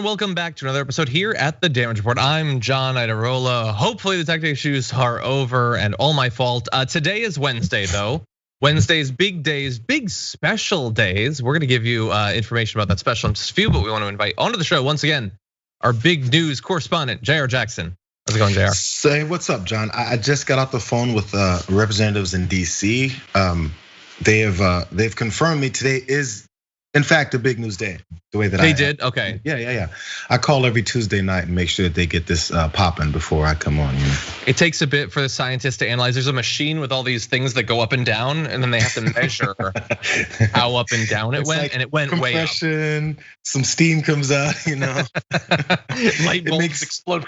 and welcome back to another episode here at the Damage Report. I'm John Idarola. Hopefully the tech issues are over and all my fault. Today is Wednesday though. Wednesdays, big days, big special days. We're gonna give you information about that special in just a few, but we want to invite onto the show once again our big news correspondent, Jayar Jackson. How's it going, Jayar? Say what's up, John? I just got off the phone with representatives in DC. They've confirmed me today is in fact a big news day. The way that they did, okay. Yeah. I call every Tuesday night and make sure that they get this popping before I come on. You know? It takes a bit for the scientists to analyze. There's a machine with all these things that go up and down, and then they have to measure how up and down it went, and it went way up. Some steam comes out, you know. Light bulbs explode.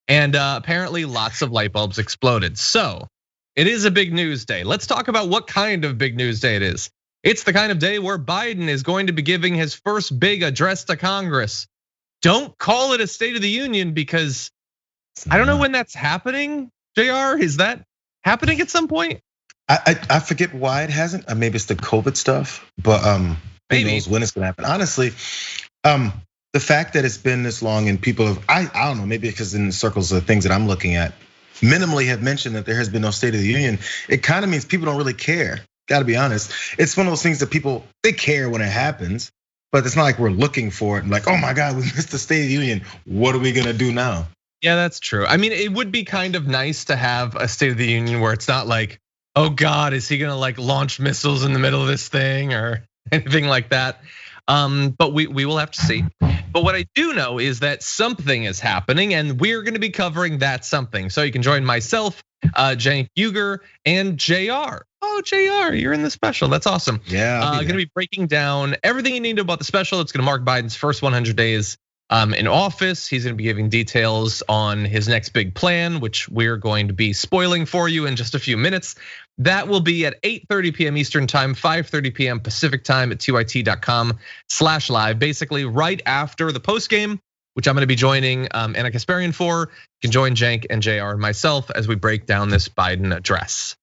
And apparently lots of light bulbs exploded. So it is a big news day. Let's talk about what kind of big news day it is. It's the kind of day where Biden is going to be giving his first big address to Congress. Don't call it a State of the Union because I don't know when that's happening. Jayar, is that happening at some point? I forget why it hasn't. Maybe it's the COVID stuff, but who knows when it's gonna happen. Honestly, the fact that it's been this long and people have, I don't know, maybe because in the circles of things that I'm looking at, minimally have mentioned that there has been no State of the Union. It kind of means people don't really care. Got to be honest. It's one of those things that people, they care when it happens, but it's not like we're looking for it and like, oh my God, we missed the State of the Union. What are we gonna do now? Yeah, that's true. I mean, it would be kind of nice to have a State of the Union where it's not like, oh God, is he gonna like launch missiles in the middle of this thing or anything like that? But we will have to see. But what I do know is that something is happening and we're gonna be covering that something. So you can join myself, Cenk Uygur, and Jayar. Oh, Jayar, you're in the special. That's awesome. Yeah, gonna be breaking down everything you need to know about the special. It's gonna mark Biden's first 100 days in office. He's gonna be giving details on his next big plan, which we're going to be spoiling for you in just a few minutes. That will be at 8:30 p.m. Eastern time, 5:30 p.m. Pacific time at tyt.com/live. Basically, right after the post game, which I'm gonna be joining Anna Kasparian for. You can join Cenk and Jayar and myself as we break down this Biden address.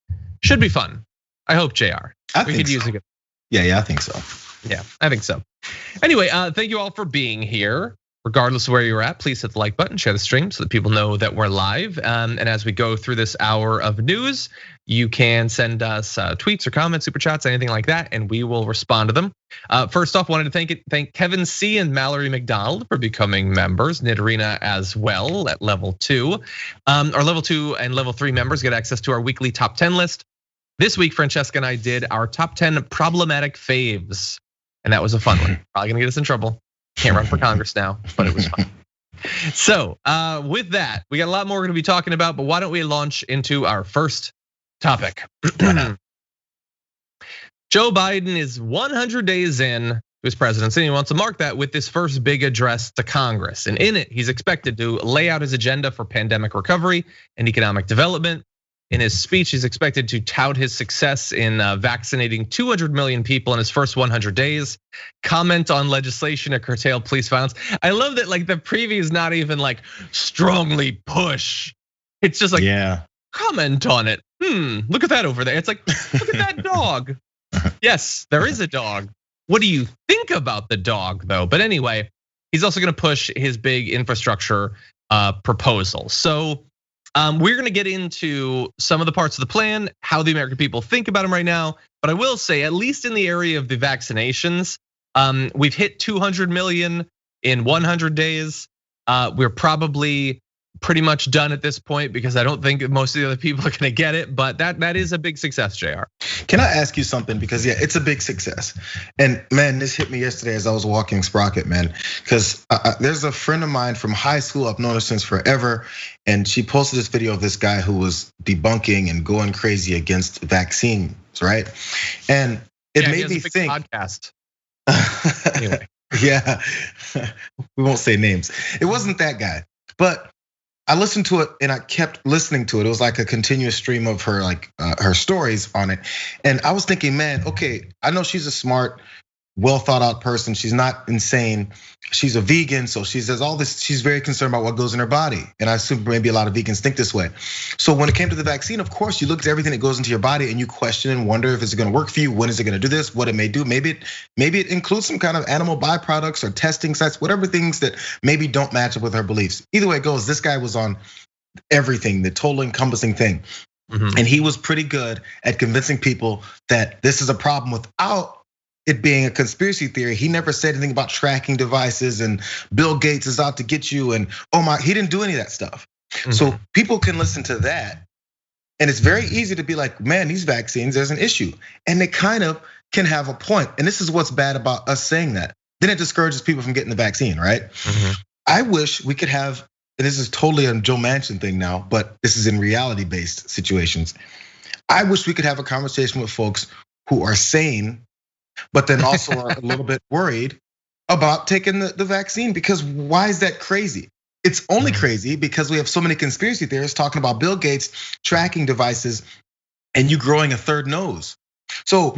Should be fun. I hope, Jayar. We could use it. Yeah, I think so. Yeah, I think so. Anyway, thank you all for being here. Regardless of where you're at, please hit the like button, share the stream so that people know that we're live. And as we go through this hour of news, you can send us tweets or comments, super chats, anything like that, and we will respond to them. First off, wanted to thank Kevin C and Mallory McDonald for becoming members. Nidorina as well at level 2. Our level 2 and level 3 members get access to our weekly top 10 list. This week, Francesca and I did our top 10 problematic faves, and that was a fun one. Probably gonna get us in trouble. Can't run for Congress now, but it was fun. So with that, we got a lot more we're gonna be talking about, but why don't we launch into our first topic? Joe Biden is 100 days in to his presidency, and he wants to mark that with this first big address to Congress. And in it, he's expected to lay out his agenda for pandemic recovery and economic development. In his speech, he's expected to tout his success in vaccinating 200 million people in his first 100 days, comment on legislation to curtail police violence. I love that like the preview is not even like strongly push. It's just like, comment on it. Look at that over there. It's like, look at that dog. Yes, there is a dog. What do you think about the dog though? But anyway, he's also gonna push his big infrastructure proposal. So we're gonna get into some of the parts of the plan, how the American people think about him right now. But I will say, at least in the area of the vaccinations, we've hit 200 million in 100 days. We're probably pretty much done at this point because I don't think most of the other people are gonna get it, but that is a big success, Jayar. Can I ask you something? Because yeah, it's a big success. And man, this hit me yesterday as I was walking Sprocket, man. Because there's a friend of mine from high school, I've known her since forever. And she posted this video of this guy who was debunking and going crazy against vaccines, right? And it made me think. Podcast. Anyway. Yeah, we won't say names. It wasn't that guy, but I listened to it and I kept listening to it. It was like a continuous stream of her her stories on it. And I was thinking, man, okay, I know she's a smart well thought out person. She's not insane. She's a vegan, so she says all this. She's very concerned about what goes in her body, and I assume maybe a lot of vegans think this way. So when it came to the vaccine, of course, you look at everything that goes into your body and you question and wonder if it's going to work for you. When is it going to do this? What it may do? Maybe it includes some kind of animal byproducts or testing sites, whatever things that maybe don't match up with her beliefs. Either way it goes, this guy was on everything, the total encompassing thing. And he was pretty good at convincing people that this is a problem without it being a conspiracy theory. He never said anything about tracking devices and Bill Gates is out to get you and he didn't do any of that stuff. So people can listen to that. And it's very easy to be like, man, these vaccines, there's an issue. And they kind of can have a point. And this is what's bad about us saying that. Then it discourages people from getting the vaccine, right? I wish we could have, and this is totally a Joe Manchin thing now, but this is in reality-based situations. I wish we could have a conversation with folks who are sane, but then also are a little bit worried about taking the vaccine, because why is that crazy? It's only crazy because we have so many conspiracy theorists talking about Bill Gates tracking devices and you growing a third nose. So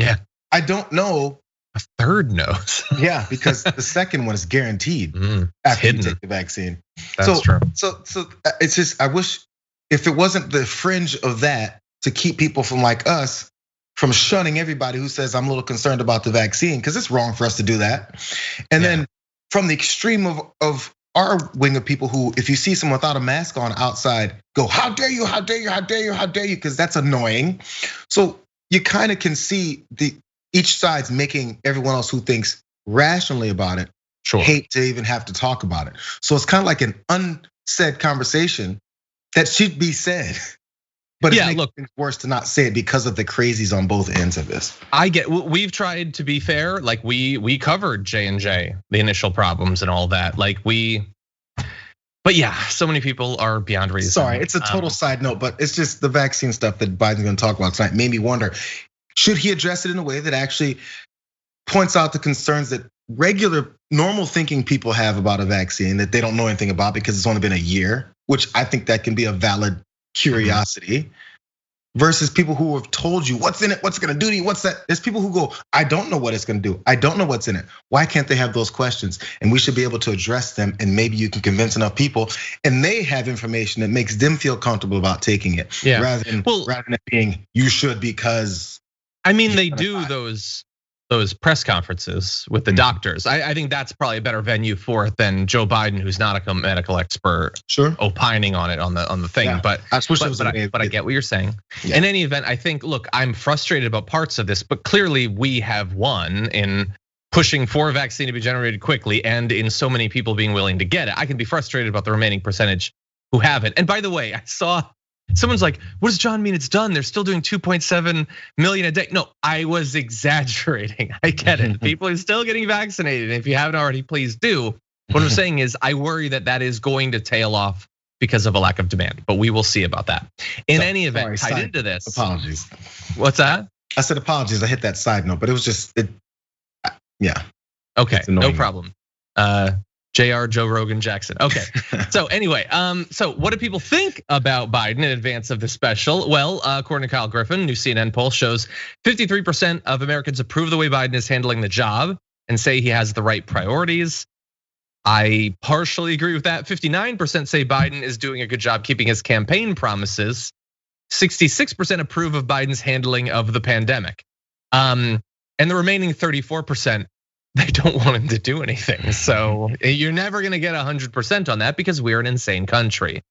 I don't know. A third nose? Yeah, because the second one is guaranteed after you take the vaccine. That's true. So it's just, I wish if it wasn't the fringe of that to keep people from like us from shunning everybody who says I'm a little concerned about the vaccine, because it's wrong for us to do that. And then from the extreme of our wing of people who, if you see someone without a mask on outside, go, how dare you, how dare you, how dare you, how dare you, because that's annoying. So you kind of can see each side's making everyone else who thinks rationally about it hate to even have to talk about it. So it's kind of like an unsaid conversation that should be said. But it makes things worse to not say it because of the crazies on both ends of this. We've tried to be fair, like we covered J&J, the initial problems and all that. But yeah, so many people are beyond reason. Sorry, it's a total side note, but it's just the vaccine stuff that Biden's gonna talk about tonight made me wonder, should he address it in a way that actually points out the concerns that regular, normal thinking people have about a vaccine that they don't know anything about because it's only been a year, which I think that can be a valid curiosity, versus people who have told you what's in it, what's it gonna do to you, what's that? There's people who go, I don't know what it's gonna do. I don't know what's in it. Why can't they have those questions? And we should be able to address them, and maybe you can convince enough people and they have information that makes them feel comfortable about taking it. Rather than it being you should because. I mean, they do those press conferences with the doctors. I think that's probably a better venue for it than Joe Biden, who's not a medical expert, opining on it on the thing. But I get what you're saying. In any event, I think, look, I'm frustrated about parts of this, but clearly we have won in pushing for a vaccine to be generated quickly and in so many people being willing to get it. I can be frustrated about the remaining percentage who haven't. And by the way, I saw someone's like, what does John mean it's done? They're still doing 2.7 million a day. No, I was exaggerating. I get it. People are still getting vaccinated. If you haven't already, please do. What I'm saying is I worry that is going to tail off because of a lack of demand, but we will see about that. In any event, tied into this. Apologies. What's that? I said apologies. I hit that side note, but it was just, yeah. Okay, no problem. Jayar, Joe Rogan, Jackson. Okay, so anyway, so what do people think about Biden in advance of the special? Well, according to Kyle Griffin, new CNN poll shows 53% of Americans approve the way Biden is handling the job and say he has the right priorities. I partially agree with that. 59% say Biden is doing a good job keeping his campaign promises. 66% approve of Biden's handling of the pandemic. And the remaining 34%, they don't want him to do anything. So you're never gonna get 100% on that because we're an insane country.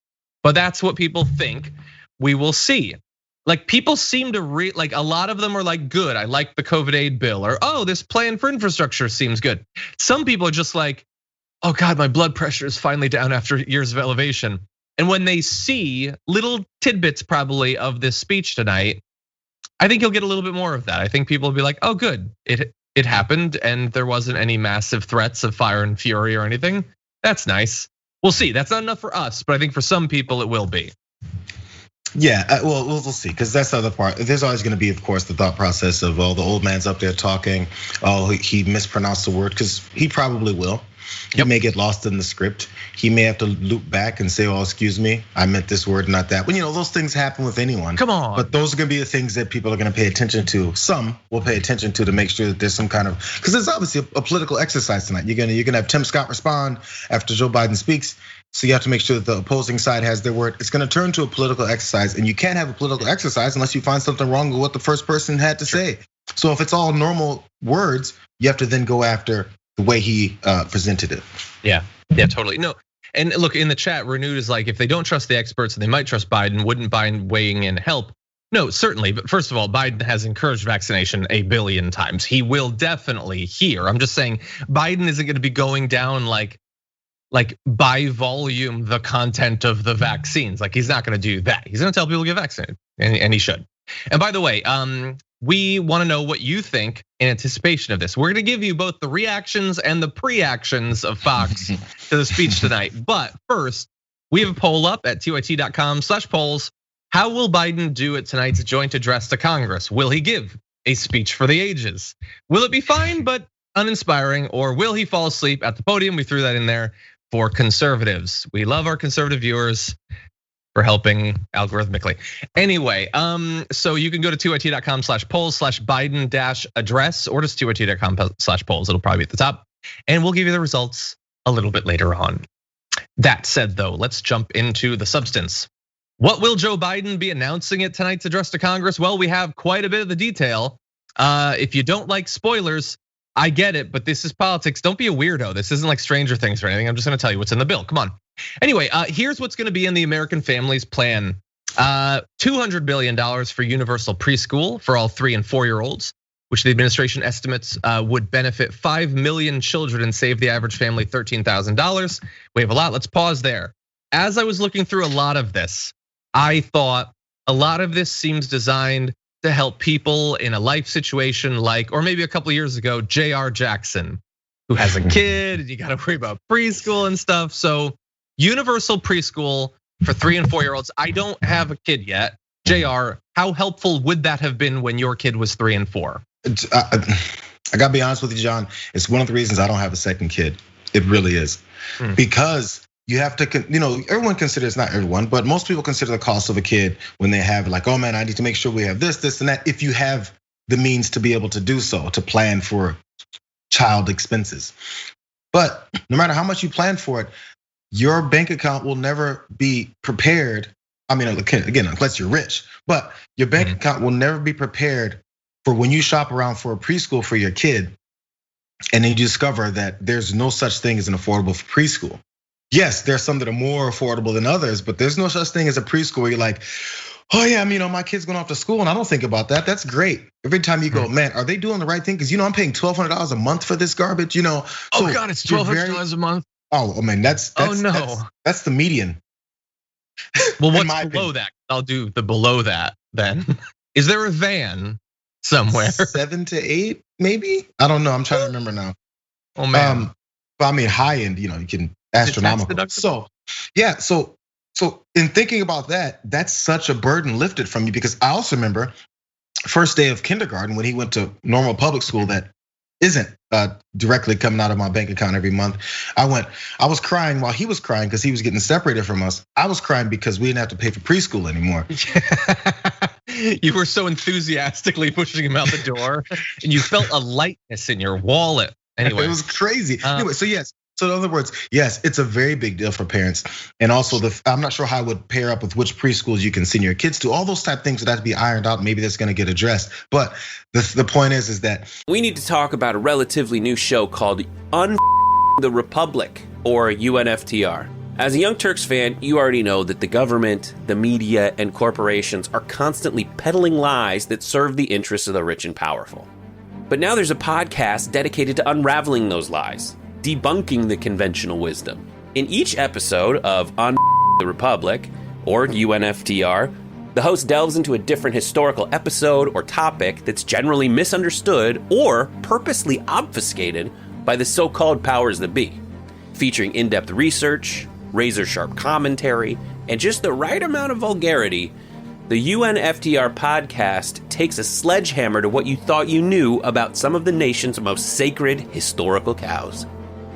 But that's what people think. We will see. Like people seem to like a lot of them are like, good, I like the COVID aid bill, or this plan for infrastructure seems good. Some people are just like, oh God, my blood pressure is finally down after years of elevation. And when they see little tidbits probably of this speech tonight, I think you'll get a little bit more of that. I think people will be like, oh good, it happened and there wasn't any massive threats of fire and fury or anything. That's nice. We'll see. That's not enough for us, but I think for some people it will be. Yeah, well, we'll see, because that's the other part. There's always going to be, of course, the thought process of, the old man's up there talking. He mispronounced the word, because he probably will. He may get lost in the script. He may have to loop back and say, oh, excuse me, I meant this word, not that. Well, those things happen with anyone. Come on. But those are gonna be the things that people are gonna pay attention to. Some will pay attention to make sure that there's some kind of, because there's obviously a political exercise tonight. You're gonna have Tim Scott respond after Joe Biden speaks. So you have to make sure that the opposing side has their word. It's gonna turn to a political exercise, and you can't have a political exercise unless you find something wrong with what the first person had to say. So if it's all normal words, you have to then go after the way he presented it. Yeah, totally. No, and look, in the chat, Renewed is like, if they don't trust the experts and they might trust Biden, wouldn't Biden weighing in help? No, certainly. But first of all, Biden has encouraged vaccination 1 billion times. He will definitely here. I'm just saying, Biden isn't gonna be going down like by volume the content of the vaccines. Like, he's not gonna do that. He's gonna tell people to get vaccinated, and he should. And by the way, we want to know what you think in anticipation of this. We're gonna give you both the reactions and the pre-actions of Fox to the speech tonight. But first, we have a poll up at tyt.com/polls. How will Biden do at tonight's joint address to Congress? Will he give a speech for the ages? Will it be fine but uninspiring, or will he fall asleep at the podium? We threw that in there for conservatives. We love our conservative viewers for helping algorithmically. Anyway, so you can go to tyt.com/polls/Biden-address, or just tyt.com/polls. It'll probably be at the top, and we'll give you the results a little bit later on. That said, though, let's jump into the substance. What will Joe Biden be announcing at tonight's address to Congress? Well, we have quite a bit of the detail. If you don't like spoilers, I get it, but this is politics. Don't be a weirdo. This isn't like Stranger Things or anything. I'm just gonna tell you what's in the bill. Come on. Anyway, here's what's gonna be in the American Families Plan. $200 billion for universal preschool for all 3 and 4-year-olds, which the administration estimates would benefit 5 million children and save the average family $13,000. We have a lot. Let's pause there. As I was looking through a lot of this, I thought a lot of this seems designed to help people in a life situation like, or maybe a couple of years ago, Jayar Jackson, who has a kid and you gotta worry about preschool and stuff. So universal preschool for 3 and 4-year-olds. I don't have a kid yet. Jayar, how helpful would that have been when your kid was 3 and 4? I gotta be honest with you, John. It's one of the reasons I don't have a second kid. It really is. Because you have to, everyone considers, not everyone, but most people consider the cost of a kid when they have like, oh man, I need to make sure we have this, this, and that. If you have the means to be able to do so, to plan for child expenses. But no matter how much you plan for it, your bank account will never be prepared. I mean, again, unless you're rich, but your bank account will never be prepared for when you shop around for a preschool for your kid, and then you discover that there's no such thing as an affordable preschool. Yes, there's some that are more affordable than others, but there's no such thing as a preschool where you're like, oh yeah, my kid's going off to school and I don't think about that. That's great. Every time you go, man, are they doing the right thing? Because I'm paying $1,200 a month for this garbage. Oh God, it's $1,200 a month. Oh man, that's the median. Well, what's below that? I'll do the below that then. Is there a van somewhere? 7 to 8, maybe. I don't know. I'm trying to remember now. Oh man. But I mean, high end. You can astronomical. So yeah. So in thinking about that, that's such a burden lifted from you, because I also remember first day of kindergarten when he went to normal public school that isn't directly coming out of my bank account every month. I was crying while he was crying because he was getting separated from us. I was crying because we didn't have to pay for preschool anymore. You were so enthusiastically pushing him out the door, and you felt a lightness in your wallet. Anyway, it was crazy. Anyway, so yes. So in other words, yes, it's a very big deal for parents. And also I'm not sure how I would pair up with which preschools you can send your kids to. All those type of things would have to be ironed out. Maybe that's gonna get addressed. But the point is that we need to talk about a relatively new show called the Republic, or UNFTR. As a Young Turks fan, you already know that the government, the media, and corporations are constantly peddling lies that serve the interests of the rich and powerful. But now there's a podcast dedicated to unraveling those lies, debunking the conventional wisdom. In each episode of the Republic, or UNFTR, the host delves into a different historical episode or topic that's generally misunderstood or purposely obfuscated by the so-called powers that be, featuring in-depth research, razor-sharp commentary, and just the right amount of vulgarity. The UNFTR podcast takes a sledgehammer to what you thought you knew about some of the nation's most sacred historical cows.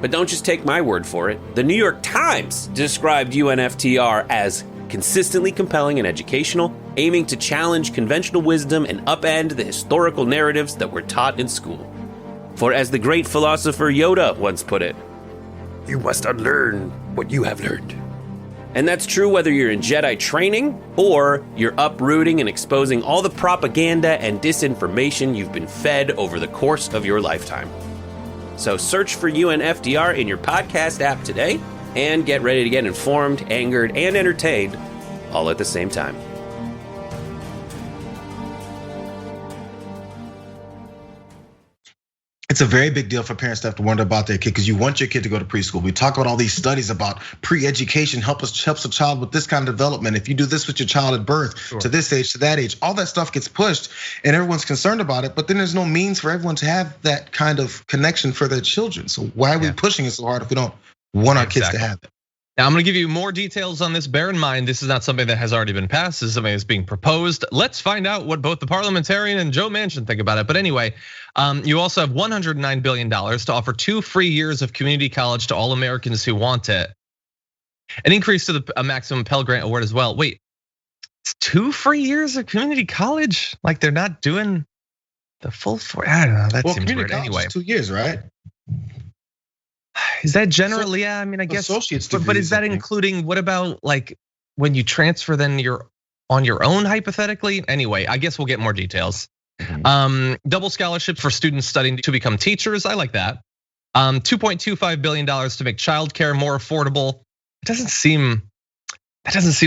But don't just take my word for it. The New York Times described UNFTR as consistently compelling and educational, aiming to challenge conventional wisdom and upend the historical narratives that were taught in school. For as the great philosopher Yoda once put it, you must unlearn what you have learned. And that's true whether you're in Jedi training or you're uprooting and exposing all the propaganda and disinformation you've been fed over the course of your lifetime. So search for UNFDR in your podcast app today and get ready to get informed, angered, and entertained all at the same time. It's a very big deal for parents to have to wonder about their kid because you want your kid to go to preschool. We talk about all these studies about pre-education helps a child with this kind of development. If you do this with your child at birth, to this age, to that age, all that stuff gets pushed and everyone's concerned about it. But then there's no means for everyone to have that kind of connection for their children. So why are we pushing it so hard if we don't want our kids to have it? Now, I'm gonna give you more details on this. Bear in mind, this is not something that has already been passed. This is something that's being proposed. Let's find out what both the parliamentarian and Joe Manchin think about it. But anyway, you also have $109 billion to offer 2 free years of community college to all Americans who want it. An increase to the maximum Pell Grant award as well. Wait, it's 2 free years of community college? Like they're not doing the full 4? I don't know, that seems weird anyway. 2 years, right? Is that generally? Yeah, I mean, I guess. Associate's but is that including? What about like when you transfer? Then you're on your own hypothetically. Anyway, I guess we'll get more details. Double scholarships for students studying to become teachers. I like that. $2.25 billion to make childcare more affordable. It doesn't seem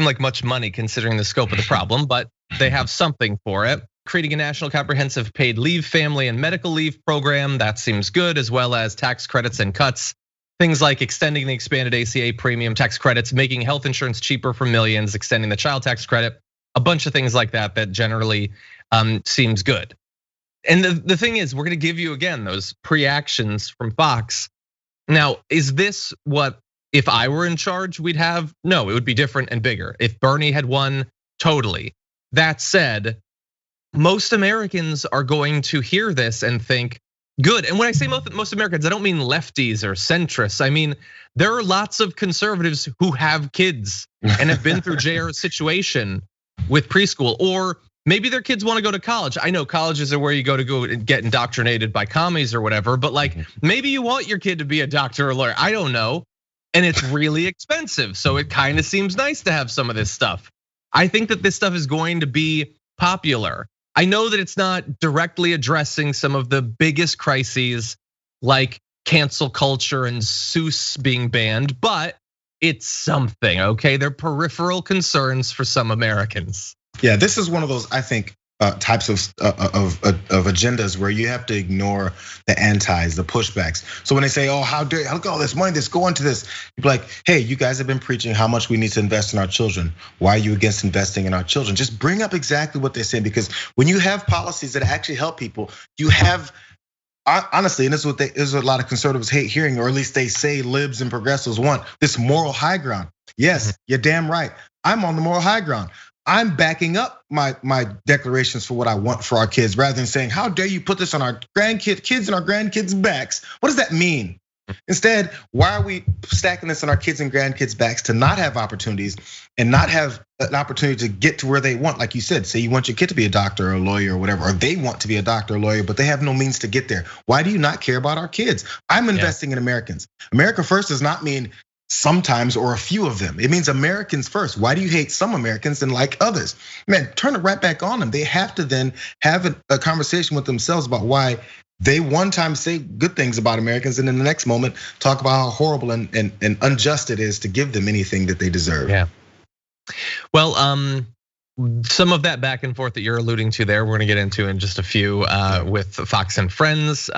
like much money considering the scope of the problem, but they have something for it. Creating a national comprehensive paid leave, family and medical leave program, that seems good, as well as tax credits and cuts. Things like extending the expanded ACA premium tax credits, making health insurance cheaper for millions, extending the child tax credit, a bunch of things like that that generally seems good. And the thing is, we're gonna give you again those pre-actions from Fox. Now, is this what, if I were in charge, we'd have? No, it would be different and bigger. If Bernie had won, totally. That said, most Americans are going to hear this and think, good. And when I say most Americans, I don't mean lefties or centrists. I mean, there are lots of conservatives who have kids and have been through Jayar's situation with preschool, or maybe their kids want to go to college. I know colleges are where you go and get indoctrinated by commies or whatever, but like maybe you want your kid to be a doctor or lawyer. I don't know. And it's really expensive. So it kind of seems nice to have some of this stuff. I think that this stuff is going to be popular. I know that it's not directly addressing some of the biggest crises like cancel culture and Seuss being banned, but it's something, okay? They're peripheral concerns for some Americans. Yeah, this is one of those, I think, types of agendas where you have to ignore the antis, the pushbacks. So when they say, how dare you, look at all this money that's going to this, you're like, hey, you guys have been preaching how much we need to invest in our children. Why are you against investing in our children? Just bring up exactly what they're saying, because when you have policies that actually help people, you have, honestly, and this is what a lot of conservatives hate hearing, or at least they say libs and progressives want, this moral high ground. Yes, you're damn right. I'm on the moral high ground. I'm backing up my declarations for what I want for our kids, rather than saying, how dare you put this on our kids and our grandkids' backs? What does that mean? Instead, why are we stacking this on our kids and grandkids' backs to not have opportunities and not have an opportunity to get to where they want? Like you said, say you want your kid to be a doctor or a lawyer or whatever, or they want to be a doctor or lawyer, but they have no means to get there. Why do you not care about our kids? I'm investing in Americans. America first does not mean sometimes or a few of them. It means Americans first. Why do you hate some Americans and like others? Man, turn it right back on them. They have to then have a conversation with themselves about why they one time say good things about Americans and in the next moment talk about how horrible and unjust it is to give them anything that they deserve. Yeah. Well, some of that back and forth that you're alluding to there, we're gonna get into in just a few with Fox and Friends.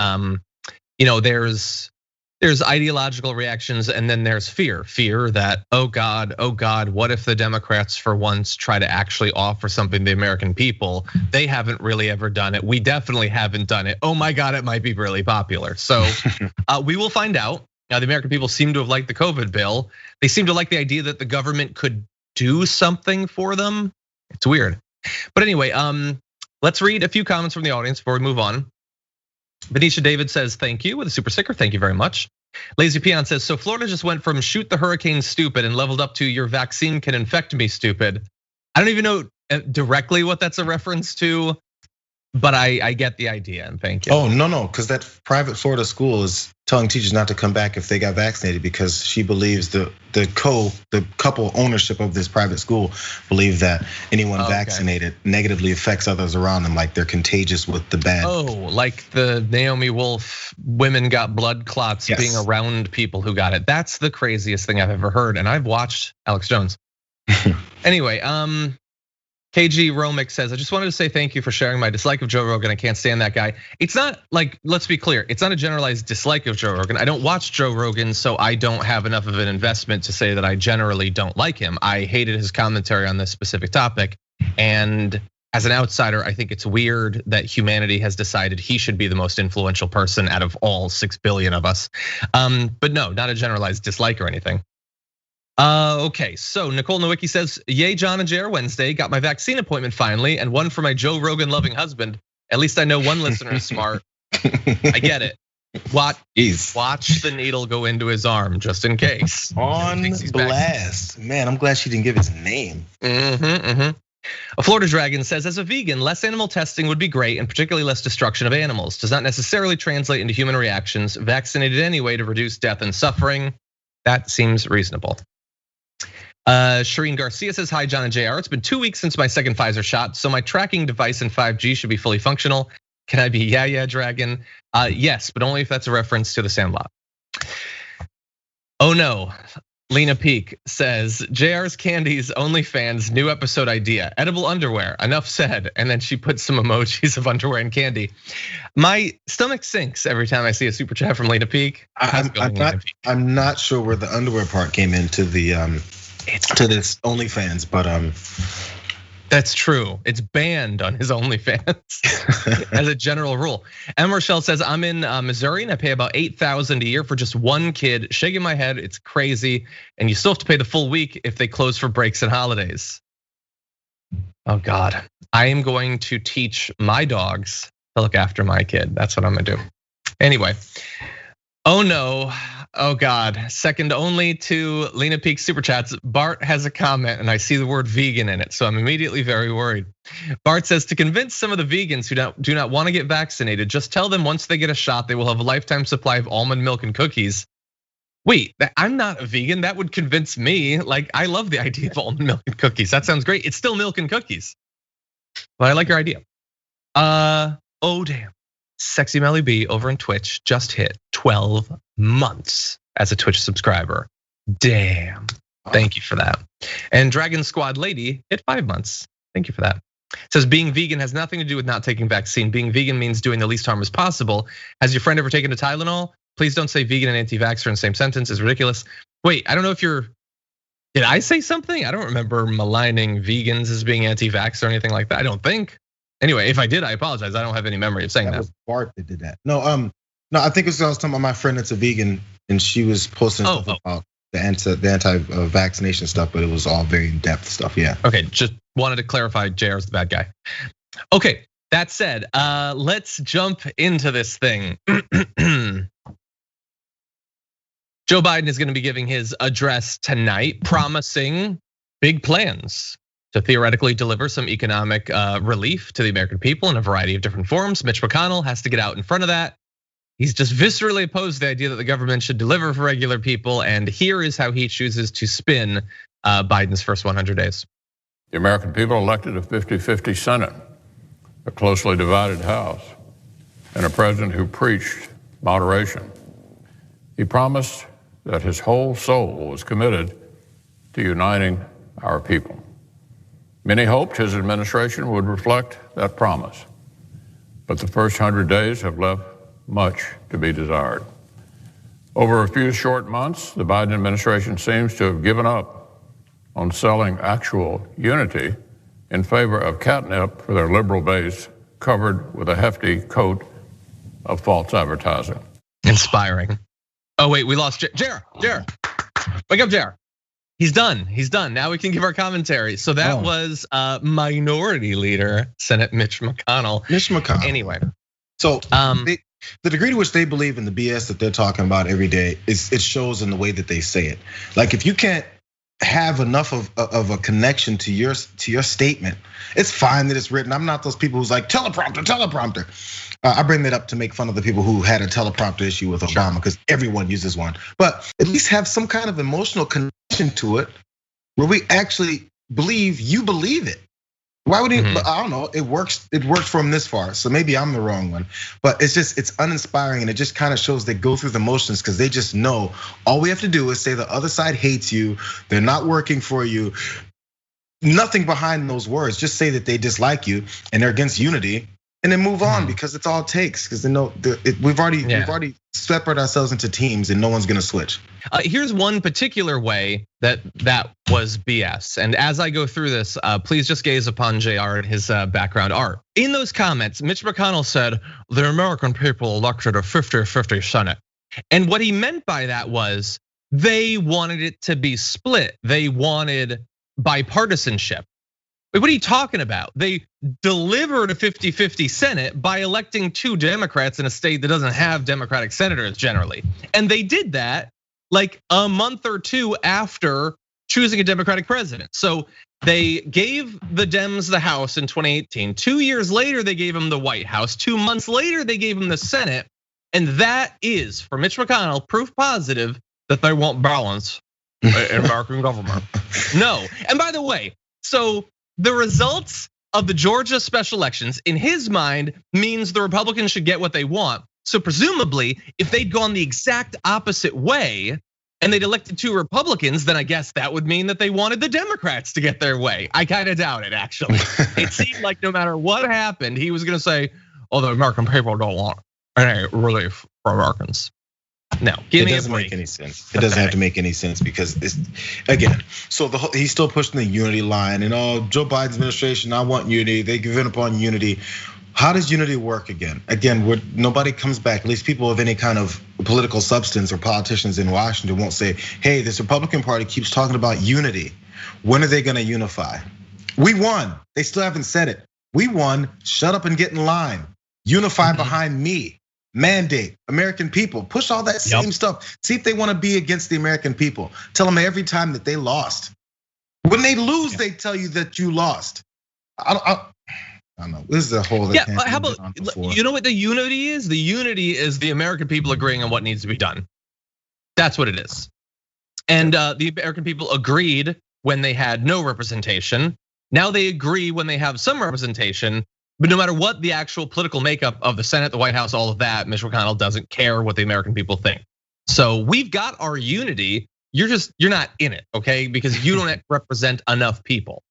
There's ideological reactions and then there's fear that, oh God, what if the Democrats for once try to actually offer something to the American people? They haven't really ever done it. We definitely haven't done it. Oh my God, it might be really popular. So we will find out. Now, the American people seem to have liked the COVID bill. They seem to like the idea that the government could do something for them. It's weird. But anyway, let's read a few comments from the audience before we move on. Benicia David says, thank you with a super sticker. Thank you very much. Lazy Peon says, so Florida just went from shoot the hurricane stupid and leveled up to your vaccine can infect me stupid. I don't even know directly what that's a reference to, but I get the idea, and thank you. Oh, no, because that private Florida school is telling teachers not to come back if they got vaccinated because she believes the couple ownership of this private school believe that anyone vaccinated negatively affects others around them, like they're contagious with the bad. Oh, like the Naomi Wolf women got blood clots being around people who got it. That's the craziest thing I've ever heard, and I've watched Alex Jones. Anyway, KG Romick says, I just wanted to say thank you for sharing my dislike of Joe Rogan. I can't stand that guy. It's not like, let's be clear, it's not a generalized dislike of Joe Rogan. I don't watch Joe Rogan, so I don't have enough of an investment to say that I generally don't like him. I hated his commentary on this specific topic. And as an outsider, I think it's weird that humanity has decided he should be the most influential person out of all 6 billion of us. But no, not a generalized dislike or anything. Okay, so Nicole Nowicki says, yay, John and Jayar Wednesday. Got my vaccine appointment finally, and one for my Joe Rogan loving husband. At least I know one listener is smart. I get it. Watch the needle go into his arm just in case. On blast. Man, I'm glad she didn't give his name. A Florida Dragon says, as a vegan, less animal testing would be great, and particularly less destruction of animals. Does not necessarily translate into human reactions. Vaccinated anyway to reduce death and suffering. That seems reasonable. Shireen Garcia says, hi, John and Jayar. It's been 2 weeks since my second Pfizer shot, so my tracking device in 5G should be fully functional. Can I be yeah, Dragon? Yes, but only if that's a reference to the Sandlot. Oh no, Lena Peak says, Jayar's Candies OnlyFans new episode idea, edible underwear, enough said. And then she put some emojis of underwear and candy. My stomach sinks every time I see a super chat from Lena Peak. I'm not sure where the underwear part came into the to this OnlyFans, but that's true. It's banned on his OnlyFans as a general rule. Emma Rochelle says, I'm in Missouri and I pay about $8,000 a year for just one kid. Shaking my head, it's crazy. And you still have to pay the full week if they close for breaks and holidays. Oh God, I am going to teach my dogs to look after my kid. That's what I'm gonna do. Anyway, oh no. Oh God, second only to Lena Peak super chats. Bart has a comment and I see the word vegan in it, so I'm immediately very worried. Bart says, to convince some of the vegans who do not want to get vaccinated, just tell them once they get a shot, they will have a lifetime supply of almond milk and cookies. Wait, I'm not a vegan. That would convince me. Like, I love the idea of almond milk and cookies. That sounds great. It's still milk and cookies, but I like your idea. Oh damn. Sexy Melly B over on Twitch just hit 12 months as a Twitch subscriber. Damn, thank you for that. And Dragon Squad Lady hit 5 months. Thank you for that. Says being vegan has nothing to do with not taking vaccine. Being vegan means doing the least harm as possible. Has your friend ever taken a Tylenol? Please don't say vegan and anti-vaxxer in the same sentence. It's ridiculous. Wait, I don't know if did I say something? I don't remember maligning vegans as being anti-vax or anything like that. I don't think. Anyway, if I did, I apologize. I don't have any memory of saying that. That was Bart that did that. No, I think it was I was talking about my friend that's a vegan, and she was posting stuff about the anti-vaccination stuff, but it was all very in-depth stuff. Yeah. Okay, just wanted to clarify. Jayar's the bad guy. Okay, that said, let's jump into this thing. Joe Biden is going to be giving his address tonight, promising big plans to theoretically deliver some economic relief to the American people in a variety of different forms. Mitch McConnell has to get out in front of that. He's just viscerally opposed the idea that the government should deliver for regular people. And here is how he chooses to spin Biden's first 100 days. The American people elected a 50-50 Senate, a closely divided House, and a president who preached moderation. He promised that his whole soul was committed to uniting our people. Many hoped his administration would reflect that promise, but the first 100 days have left much to be desired. Over a few short months, the Biden administration seems to have given up on selling actual unity in favor of catnip for their liberal base, covered with a hefty coat of false advertising. Inspiring. Oh wait, we lost Jayar. Wake up, Jayar. He's done. Now we can give our commentary. So that was Minority Leader Senate Mitch McConnell. Mitch McConnell. Anyway, so The degree to which they believe in the BS that they're talking about every day it shows in the way that they say it. Like if you can't have enough of a connection to your statement, it's fine that it's written. I'm not those people who's like teleprompter. I bring that up to make fun of the people who had a teleprompter issue with Obama because everyone uses one. But at least have some kind of emotional connection to it where we actually believe you believe it. Why would he? I don't know. It works. It worked for him this far. So maybe I'm the wrong one. But it's uninspiring, and it just kind of shows they go through the motions because they just know all we have to do is say the other side hates you. They're not working for you. Nothing behind those words. Just say that they dislike you and they're against unity, and then move on because it's all it takes. Because they know we've already separated ourselves into teams, and no one's gonna switch. Here's one particular way that was BS. And as I go through this, please just gaze upon Jayar and his background art. In those comments, Mitch McConnell said, the American people elected a 50-50 Senate. And what he meant by that was they wanted it to be split. They wanted bipartisanship. What are you talking about? They delivered a 50-50 Senate by electing 2 Democrats in a state that doesn't have Democratic senators generally. And they did that like a month or 2 after choosing a Democratic president. So they gave the Dems the House in 2018. 2 years later, they gave them the White House. 2 months later, they gave them the Senate. And that is, for Mitch McConnell, proof positive that they want balance in American government. No, and by the way, so the results of the Georgia special elections, in his mind, means the Republicans should get what they want. So presumably, if they'd gone the exact opposite way and they'd elected 2 Republicans, then I guess that would mean that they wanted the Democrats to get their way. I kind of doubt it, actually. It seemed like no matter what happened, he was gonna say, oh, the American people don't want any relief for Americans. No, it doesn't make any sense. It doesn't have to make any sense because it's, again, so he's still pushing the unity line and Joe Biden's administration, I want unity. They giving up on unity. How does unity work again? Again, nobody comes back. At least people of any kind of political substance or politicians in Washington won't say, hey, this Republican Party keeps talking about unity. When are they gonna unify? We won. They still haven't said it. We won. Shut up and get in line. Unify behind me. Mandate American people. Push all that same stuff. See if they want to be against the American people. Tell them every time that they lost. When they lose, they tell you that you lost. I don't know. This is a whole. How about, you know what the unity is? The unity is the American people agreeing on what needs to be done. That's what it is. And the American people agreed when they had no representation. Now they agree when they have some representation. But no matter what the actual political makeup of the Senate, the White House, all of that, Mitch McConnell doesn't care what the American people think. So we've got our unity. You're not in it, okay? Because you don't represent enough people.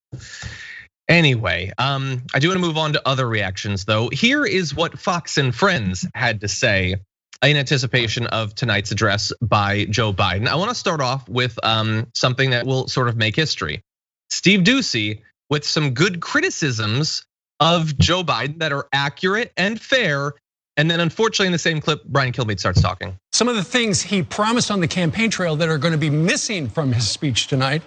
Anyway, I do want to move on to other reactions though. Here is what Fox and Friends had to say in anticipation of tonight's address by Joe Biden. I want to start off with something that will sort of make history. Steve Doocy with some good criticisms of Joe Biden that are accurate and fair. And then unfortunately in the same clip, Brian Kilmeade starts talking. Some of the things he promised on the campaign trail that are going to be missing from his speech tonight.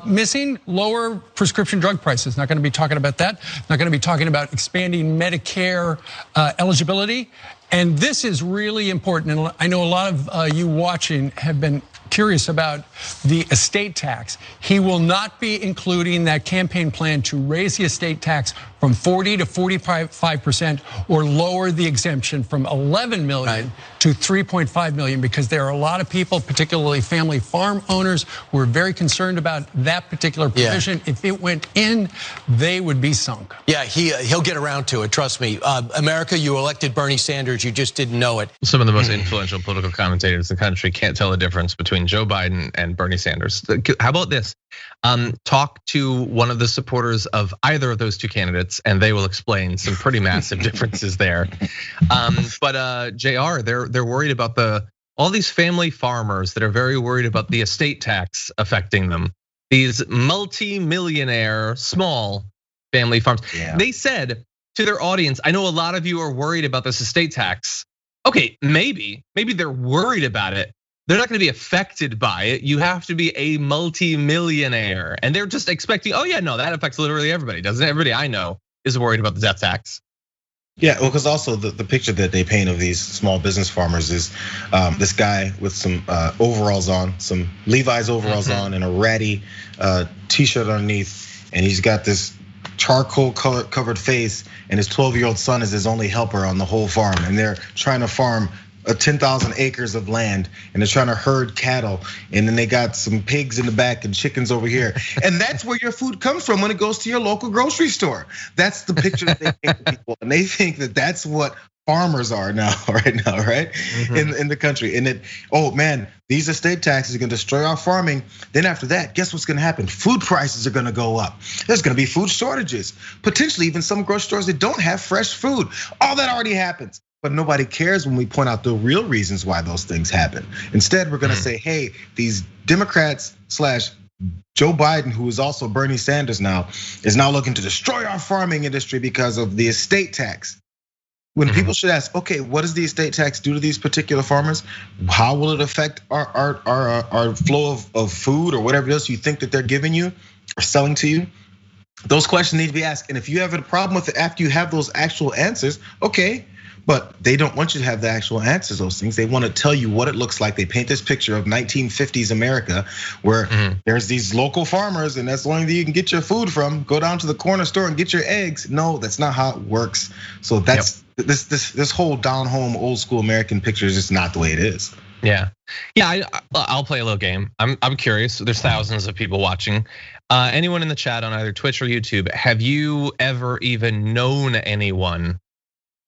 Missing lower prescription drug prices. Not going to be talking about that. Not going to be talking about expanding Medicare eligibility. And this is really important. And I know a lot of you watching have been curious about the estate tax. He will not be including that campaign plan to raise the estate tax from 40 to 45% or lower the exemption from 11 million to 3.5 million, because there are a lot of people, particularly family farm owners, who are very concerned about that particular provision. If it went in, they would be sunk. Yeah, he'll get around to it, trust me. America, you elected Bernie Sanders, you just didn't know it. Some of the most influential political commentators in the country can't tell the difference between Joe Biden and Bernie Sanders. How about this? Talk to one of the supporters of either of those 2 candidates, and they will explain some pretty massive differences there. But Jayar, they're worried about all these family farmers that are very worried about the estate tax affecting them. These multi-millionaire small family farms. Yeah. They said to their audience, I know a lot of you are worried about this estate tax. Okay, maybe they're worried about it. They're not gonna be affected by it. You have to be a multi-millionaire. And they're just expecting, oh yeah, no, that affects literally everybody. Doesn't everybody I know is worried about the death tax? Yeah, well, because also the picture that they paint of these small business farmers is this guy with some overalls on, some Levi's overalls on, and a ratty t-shirt underneath, and he's got this charcoal covered face, and his 12-year-old son is his only helper on the whole farm, and they're trying to farm 10,000 acres of land, and they're trying to herd cattle, and then they got some pigs in the back and chickens over here. And that's where your food comes from when it goes to your local grocery store. That's the picture that they paint to people, and they think that that's what farmers are now, right? In the country. And oh man, these estate taxes are gonna destroy our farming. Then after that, guess what's gonna happen? Food prices are gonna go up. There's gonna be food shortages. Potentially even some grocery stores that don't have fresh food. All that already happens. But nobody cares when we point out the real reasons why those things happen. Instead, we're gonna say, hey, these Democrats / Joe Biden, who is also Bernie Sanders now, is now looking to destroy our farming industry because of the estate tax. When people should ask, okay, what does the estate tax do to these particular farmers? How will it affect our flow of food or whatever else you think that they're giving you or selling to you? Those questions need to be asked. And if you have a problem with it after you have those actual answers, okay. But they don't want you to have the actual answers to those things. They want to tell you what it looks like. They paint this picture of 1950s America where there's these local farmers and that's the only thing you can get your food from. Go down to the corner store and get your eggs. No, that's not how it works. So that's this whole down home old school American picture is just not the way it is. Yeah, I'll play a little game. I'm curious. There's thousands of people watching. Anyone in the chat on either Twitch or YouTube, have you ever even known anyone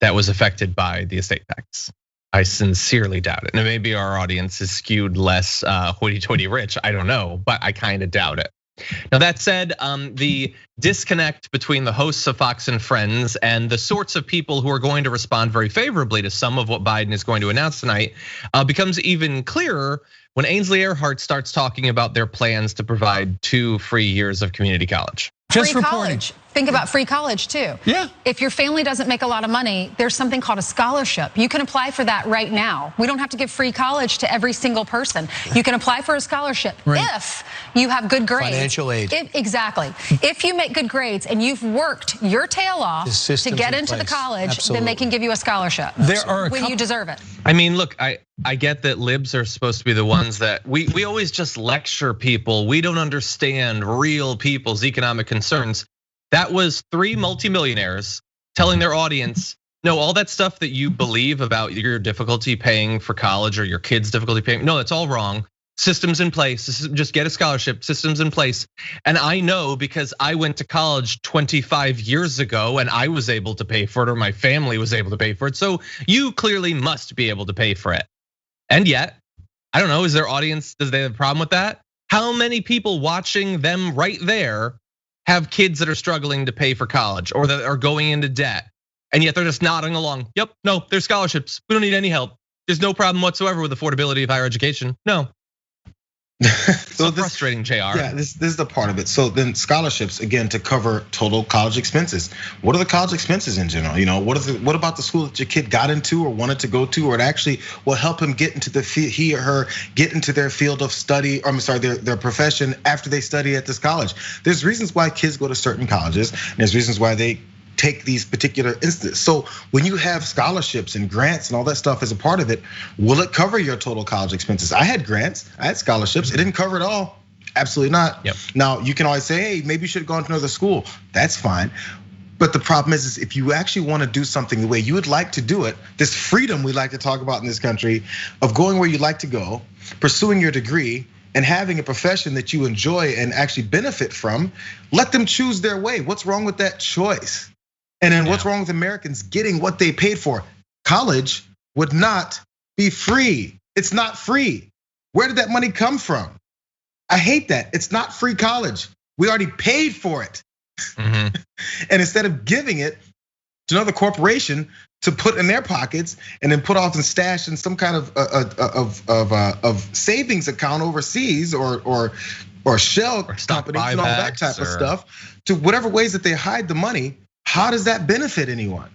that was affected by the estate tax? I sincerely doubt it. Now maybe our audience is skewed less hoity-toity rich, I don't know, but I kind of doubt it. Now that said, the disconnect between the hosts of Fox and Friends and the sorts of people who are going to respond very favorably to some of what Biden is going to announce tonight becomes even clearer when Ainsley Earhardt starts talking about their plans to provide 2 free years of community college. Just free reporting. college. Think about free college too. Yeah. If your family doesn't make a lot of money, there's something called a scholarship. You can apply for that right now. We don't have to give free college to every single person. You can apply for a scholarship if you have good grades. Financial aid. Exactly. If you make good grades and you've worked your tail off to get into the college, then they can give you a scholarship. There are when you deserve it. I mean, look, I get that libs are supposed to be the ones that we always just lecture people. We don't understand real people's economic concerns. That was 3 multimillionaires telling their audience, no, all that stuff that you believe about your difficulty paying for college or your kids' difficulty paying, no, that's all wrong. Systems in place, just get a scholarship, systems in place. And I know because I went to college 25 years ago and I was able to pay for it or my family was able to pay for it. So you clearly must be able to pay for it. And yet, I don't know, is their audience, does they have a problem with that? How many people watching them right there have kids that are struggling to pay for college or that are going into debt? And yet they're just nodding along. Yep, no, there's scholarships. We don't need any help. There's no problem whatsoever with affordability of higher education. No. So frustrating, Jayar. Yeah, this is the part of it. So then scholarships, again, to cover total college expenses. What are the college expenses in general? What about the school that your kid got into or wanted to go to, or it actually will help him get into he or her get into their field of study, or I'm sorry, their profession after they study at this college. There's reasons why kids go to certain colleges, and there's reasons why they take these particular instances. So when you have scholarships and grants and all that stuff as a part of it, will it cover your total college expenses? I had grants, I had scholarships, it didn't cover it all. Absolutely not. Yep. Now you can always say, hey, maybe you should have gone to another school. That's fine. But the problem is if you actually want to do something the way you would like to do it, this freedom we like to talk about in this country of going where you like to go, pursuing your degree, and having a profession that you enjoy and actually benefit from, let them choose their way. What's wrong with that choice? And then what's wrong with Americans getting what they paid for? College would not be free. It's not free. Where did that money come from? I hate that. It's not free college. We already paid for it. And instead of giving it to another corporation to put in their pockets and then put off and stash in some kind of savings account overseas or shell companies and all that type of stuff, to whatever ways that they hide the money. How does that benefit anyone?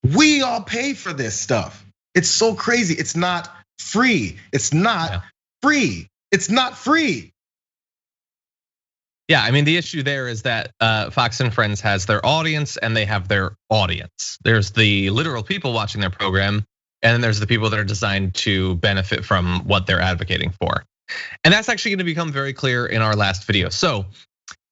We all pay for this stuff. It's so crazy. It's not free. It's not free. It's not free. Yeah, I mean, the issue there is that Fox and Friends has their audience and they have their audience. There's the literal people watching their program, and then there's the people that are designed to benefit from what they're advocating for. And that's actually gonna become very clear in our last video. So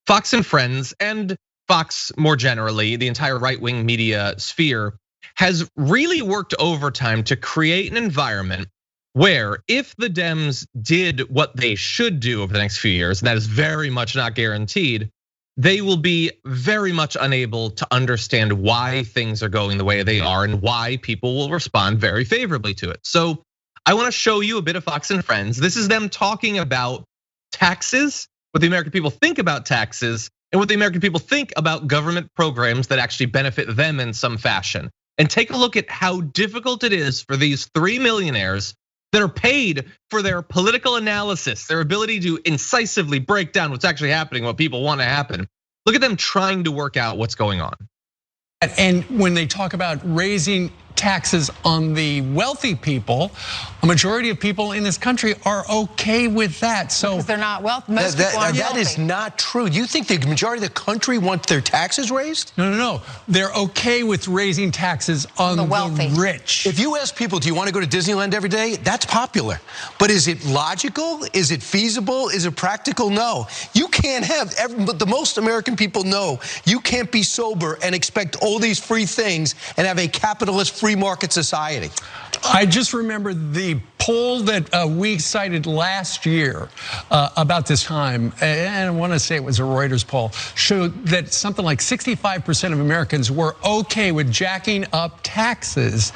Fox and Friends, and Fox more generally, the entire right-wing media sphere, has really worked overtime to create an environment where if the Dems did what they should do over the next few years, and that is very much not guaranteed, they will be very much unable to understand why things are going the way they are and why people will respond very favorably to it. So I wanna show you a bit of Fox and Friends. This is them talking about taxes, what the American people think about taxes, and what the American people think about government programs that actually benefit them in some fashion. And take a look at how difficult it is for these 3 millionaires that are paid for their political analysis, their ability to incisively break down what's actually happening, what people want to happen. Look at them trying to work out what's going on. And when they talk about raising taxes on the wealthy people, a majority of people in this country are okay with that. So because they're not wealthy. Most people aren't that wealthy. is not true. You think the majority of the country want their taxes raised? No. They're okay with raising taxes on The wealthy. the rich. If you ask people, do you want to go to Disneyland every day? That's popular. But is it logical? Is it feasible? Is it practical? No. You can't have, but the most American people know you can't be sober and expect all these free things and have a capitalist free market society. I just remember the poll that we cited last year about this time, and I want to say it was a Reuters poll, showed that something like 65% of Americans were okay with jacking up taxes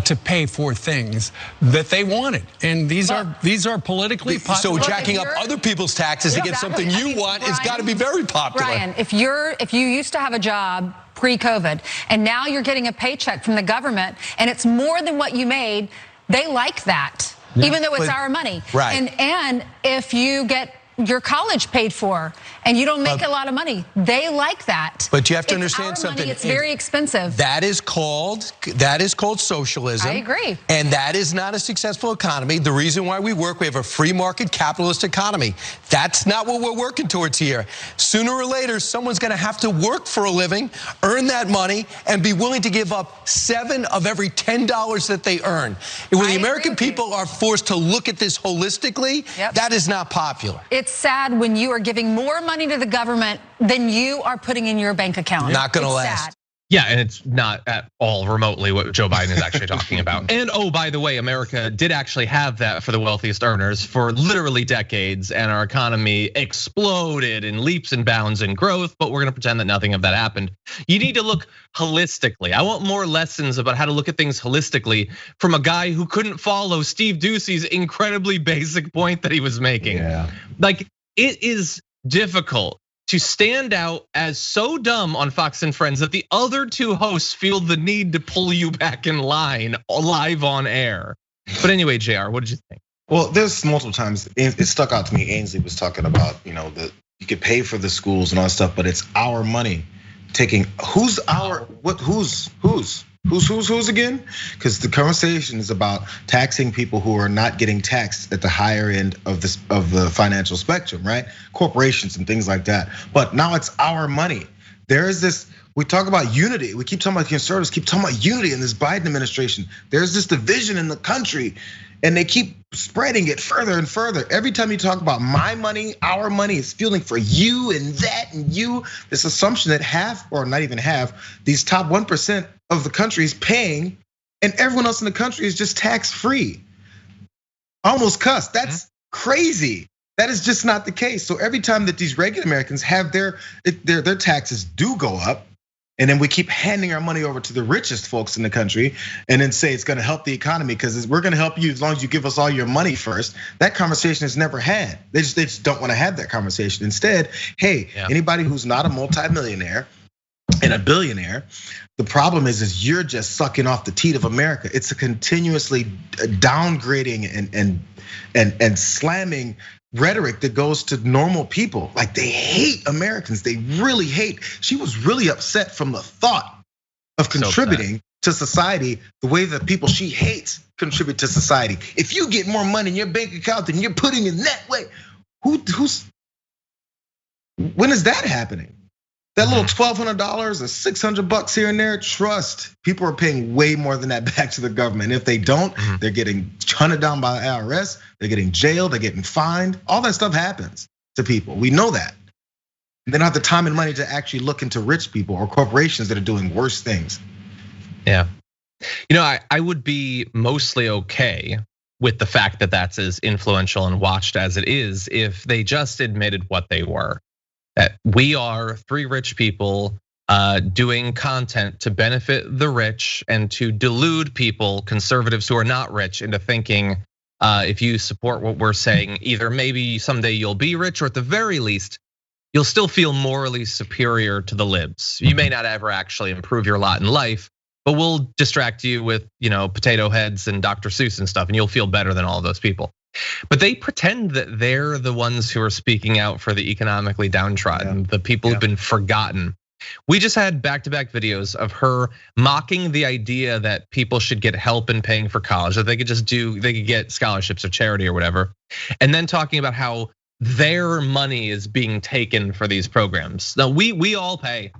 to pay for things that they wanted. And these are politically popular. So jacking up other people's taxes to get something you want has got to be very popular. Brian, if you used to have a job pre-COVID, and now you're getting a paycheck from the government, and it's more than what you made, they like that, even though it's our money. Right. And if you get your college paid for and you don't make a lot of money, they like that. But you have to It's understand our something. money, it's very expensive. That is called socialism. I agree. And that is not a successful economy. The reason why we have a free market capitalist economy. That's not what we're working towards here. Sooner or later, someone's gonna have to work for a living, earn that money, and be willing to give up 7 of every $10 that they earn. And when the American people are forced to look at this holistically, that is not popular. It's sad when you are giving more money to the government than you are putting in your bank account. Not gonna last. Sad. Yeah, and it's not at all remotely what Joe Biden is actually talking about. And by the way, America did actually have that for the wealthiest earners for literally decades, and our economy exploded in leaps and bounds in growth, but we're gonna pretend that nothing of that happened. You need to look holistically. I want more lessons about how to look at things holistically from a guy who couldn't follow Steve Doocy's incredibly basic point that he was making. Yeah. Like, it is difficult to stand out as so dumb on Fox and Friends that the other two hosts feel the need to pull you back in line live on air. But anyway, Jayar, what did you think? Well, there's multiple times it stuck out to me. Ainsley was talking about, that you could pay for the schools and all that stuff, but it's our money. Who's again? Because the conversation is about taxing people who are not getting taxed at the higher end of the financial spectrum, right? Corporations and things like that. But now it's our money. There is this. We talk about unity. We keep talking about conservatives, keep talking about unity in this Biden administration. There's this division in the country, and they keep spreading it further and further. Every time you talk about my money, our money, it's feeling for you and that and you. This assumption that half, or not even half, these top 1% of the country is paying, and everyone else in the country is just tax free. Almost cussed. That's crazy. That is just not the case. So every time that these regular Americans have their taxes do go up, and then we keep handing our money over to the richest folks in the country and then say it's gonna help the economy because we're gonna help you as long as you give us all your money first. That conversation is never had. They just don't wanna have that conversation. Instead, hey, anybody who's not a multimillionaire and a billionaire, the problem is you're just sucking off the teat of America. It's a continuously downgrading and slamming rhetoric that goes to normal people. Like, they hate Americans. They really hate. She was really upset from the thought of contributing to society the way that people she hates contribute to society. If you get more money in your bank account than you're putting in that way, When is that happening? That little $1,200 or $600 here and there, trust, people are paying way more than that back to the government. If they don't, they're getting hunted down by the IRS, they're getting jailed, they're getting fined. All that stuff happens to people. We know that. They don't have the time and money to actually look into rich people or corporations that are doing worse things. Yeah. I would be mostly okay with the fact that that's as influential and watched as it is if they just admitted what they were. That we are three rich people doing content to benefit the rich and to delude people, conservatives who are not rich, into thinking if you support what we're saying, either maybe someday you'll be rich, or at the very least, you'll still feel morally superior to the libs. You may not ever actually improve your lot in life, but we'll distract you with potato heads and Dr. Seuss and stuff, and you'll feel better than all of those people. But they pretend that they're the ones who are speaking out for the economically downtrodden, the people who've been forgotten. We just had back-to-back videos of her mocking the idea that people should get help in paying for college, that they could get scholarships or charity or whatever. And then talking about how their money is being taken for these programs. Now we all pay.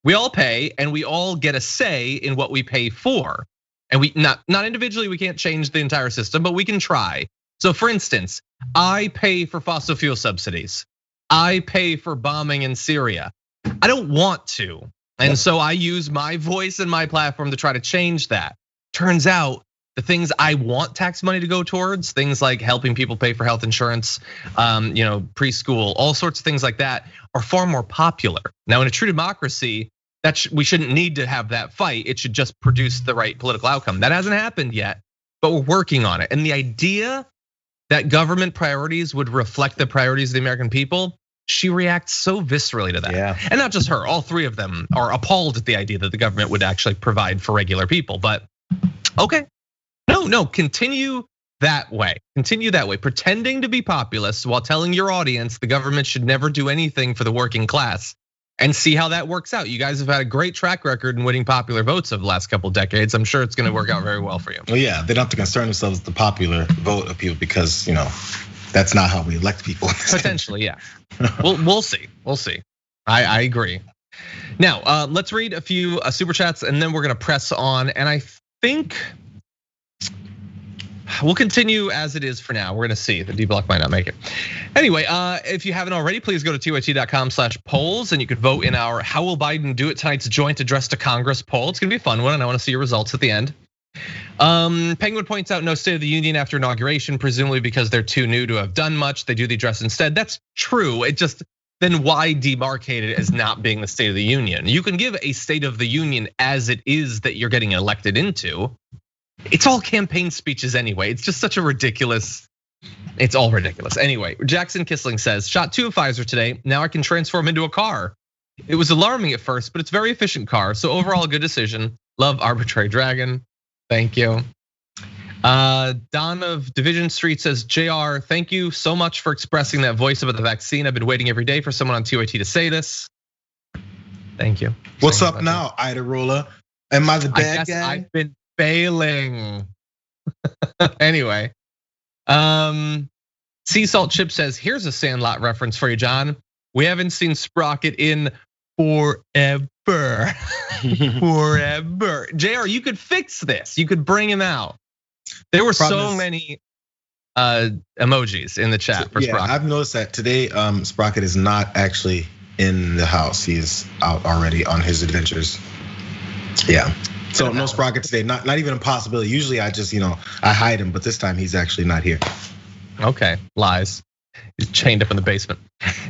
We all pay, and we all get a say in what we pay for. And we not individually, we can't change the entire system, but we can try. So for instance, I pay for fossil fuel subsidies. I pay for bombing in Syria. I don't want to. And so I use my voice and my platform to try to change that. Turns out the things I want tax money to go towards, things like helping people pay for health insurance, preschool, all sorts of things like that, are far more popular. Now in a true democracy, we shouldn't need to have that fight. It should just produce the right political outcome. That hasn't happened yet, but we're working on it. And the idea that government priorities would reflect the priorities of the American people, she reacts so viscerally to that. Yeah. And not just her, all three of them are appalled at the idea that the government would actually provide for regular people. But okay, no, continue that way. Continue that way, pretending to be populist while telling your audience the government should never do anything for the working class. And see how that works out. You guys have had a great track record in winning popular votes over the last couple decades. I'm sure it's gonna work out very well for you. Well, yeah, they don't have to concern themselves with the popular vote of people because that's not how we elect people. Potentially, yeah. We'll see. I agree. Now, let's read a few super chats and then we're gonna press on. And I think we'll continue as it is for now. We're gonna see. The D-Block might not make it. Anyway, if you haven't already, please go to tyt.com/polls and you can vote in our How Will Biden Do It Tonight's joint address to Congress poll. It's gonna be a fun one and I wanna see your results at the end. Penguin points out no State of the Union after inauguration, presumably because they're too new to have done much. They do the address instead. That's true. It just, then why demarcate it as not being the State of the Union? You can give a State of the Union as it is that you're getting elected into. It's all campaign speeches anyway. It's just such a ridiculous, it's all ridiculous. Anyway, Jackson Kissling says, shot 2 of Pfizer today. Now I can transform into a car. It was alarming at first, but it's a very efficient car. So overall, a good decision. Love Arbitrary Dragon. Thank you. Don of Division Street says, Jayar, thank you so much for expressing that voice about the vaccine. I've been waiting every day for someone on TYT to say this. Thank you. What's up now, Ida Rolla? Am I the bad guy? I've been failing. Anyway, Sea Salt Chip says, here's a Sandlot reference for you, John. We haven't seen Sprocket in forever. Forever. Jayar, you could fix this. You could bring him out. There were so many emojis in the chat for Sprocket. I've noticed that today Sprocket is not actually in the house. He's out already on his adventures. Yeah. So no Sprocket today, not even a possibility. Usually I just, I hide him, but this time he's actually not here. Okay, lies. He's chained up in the basement.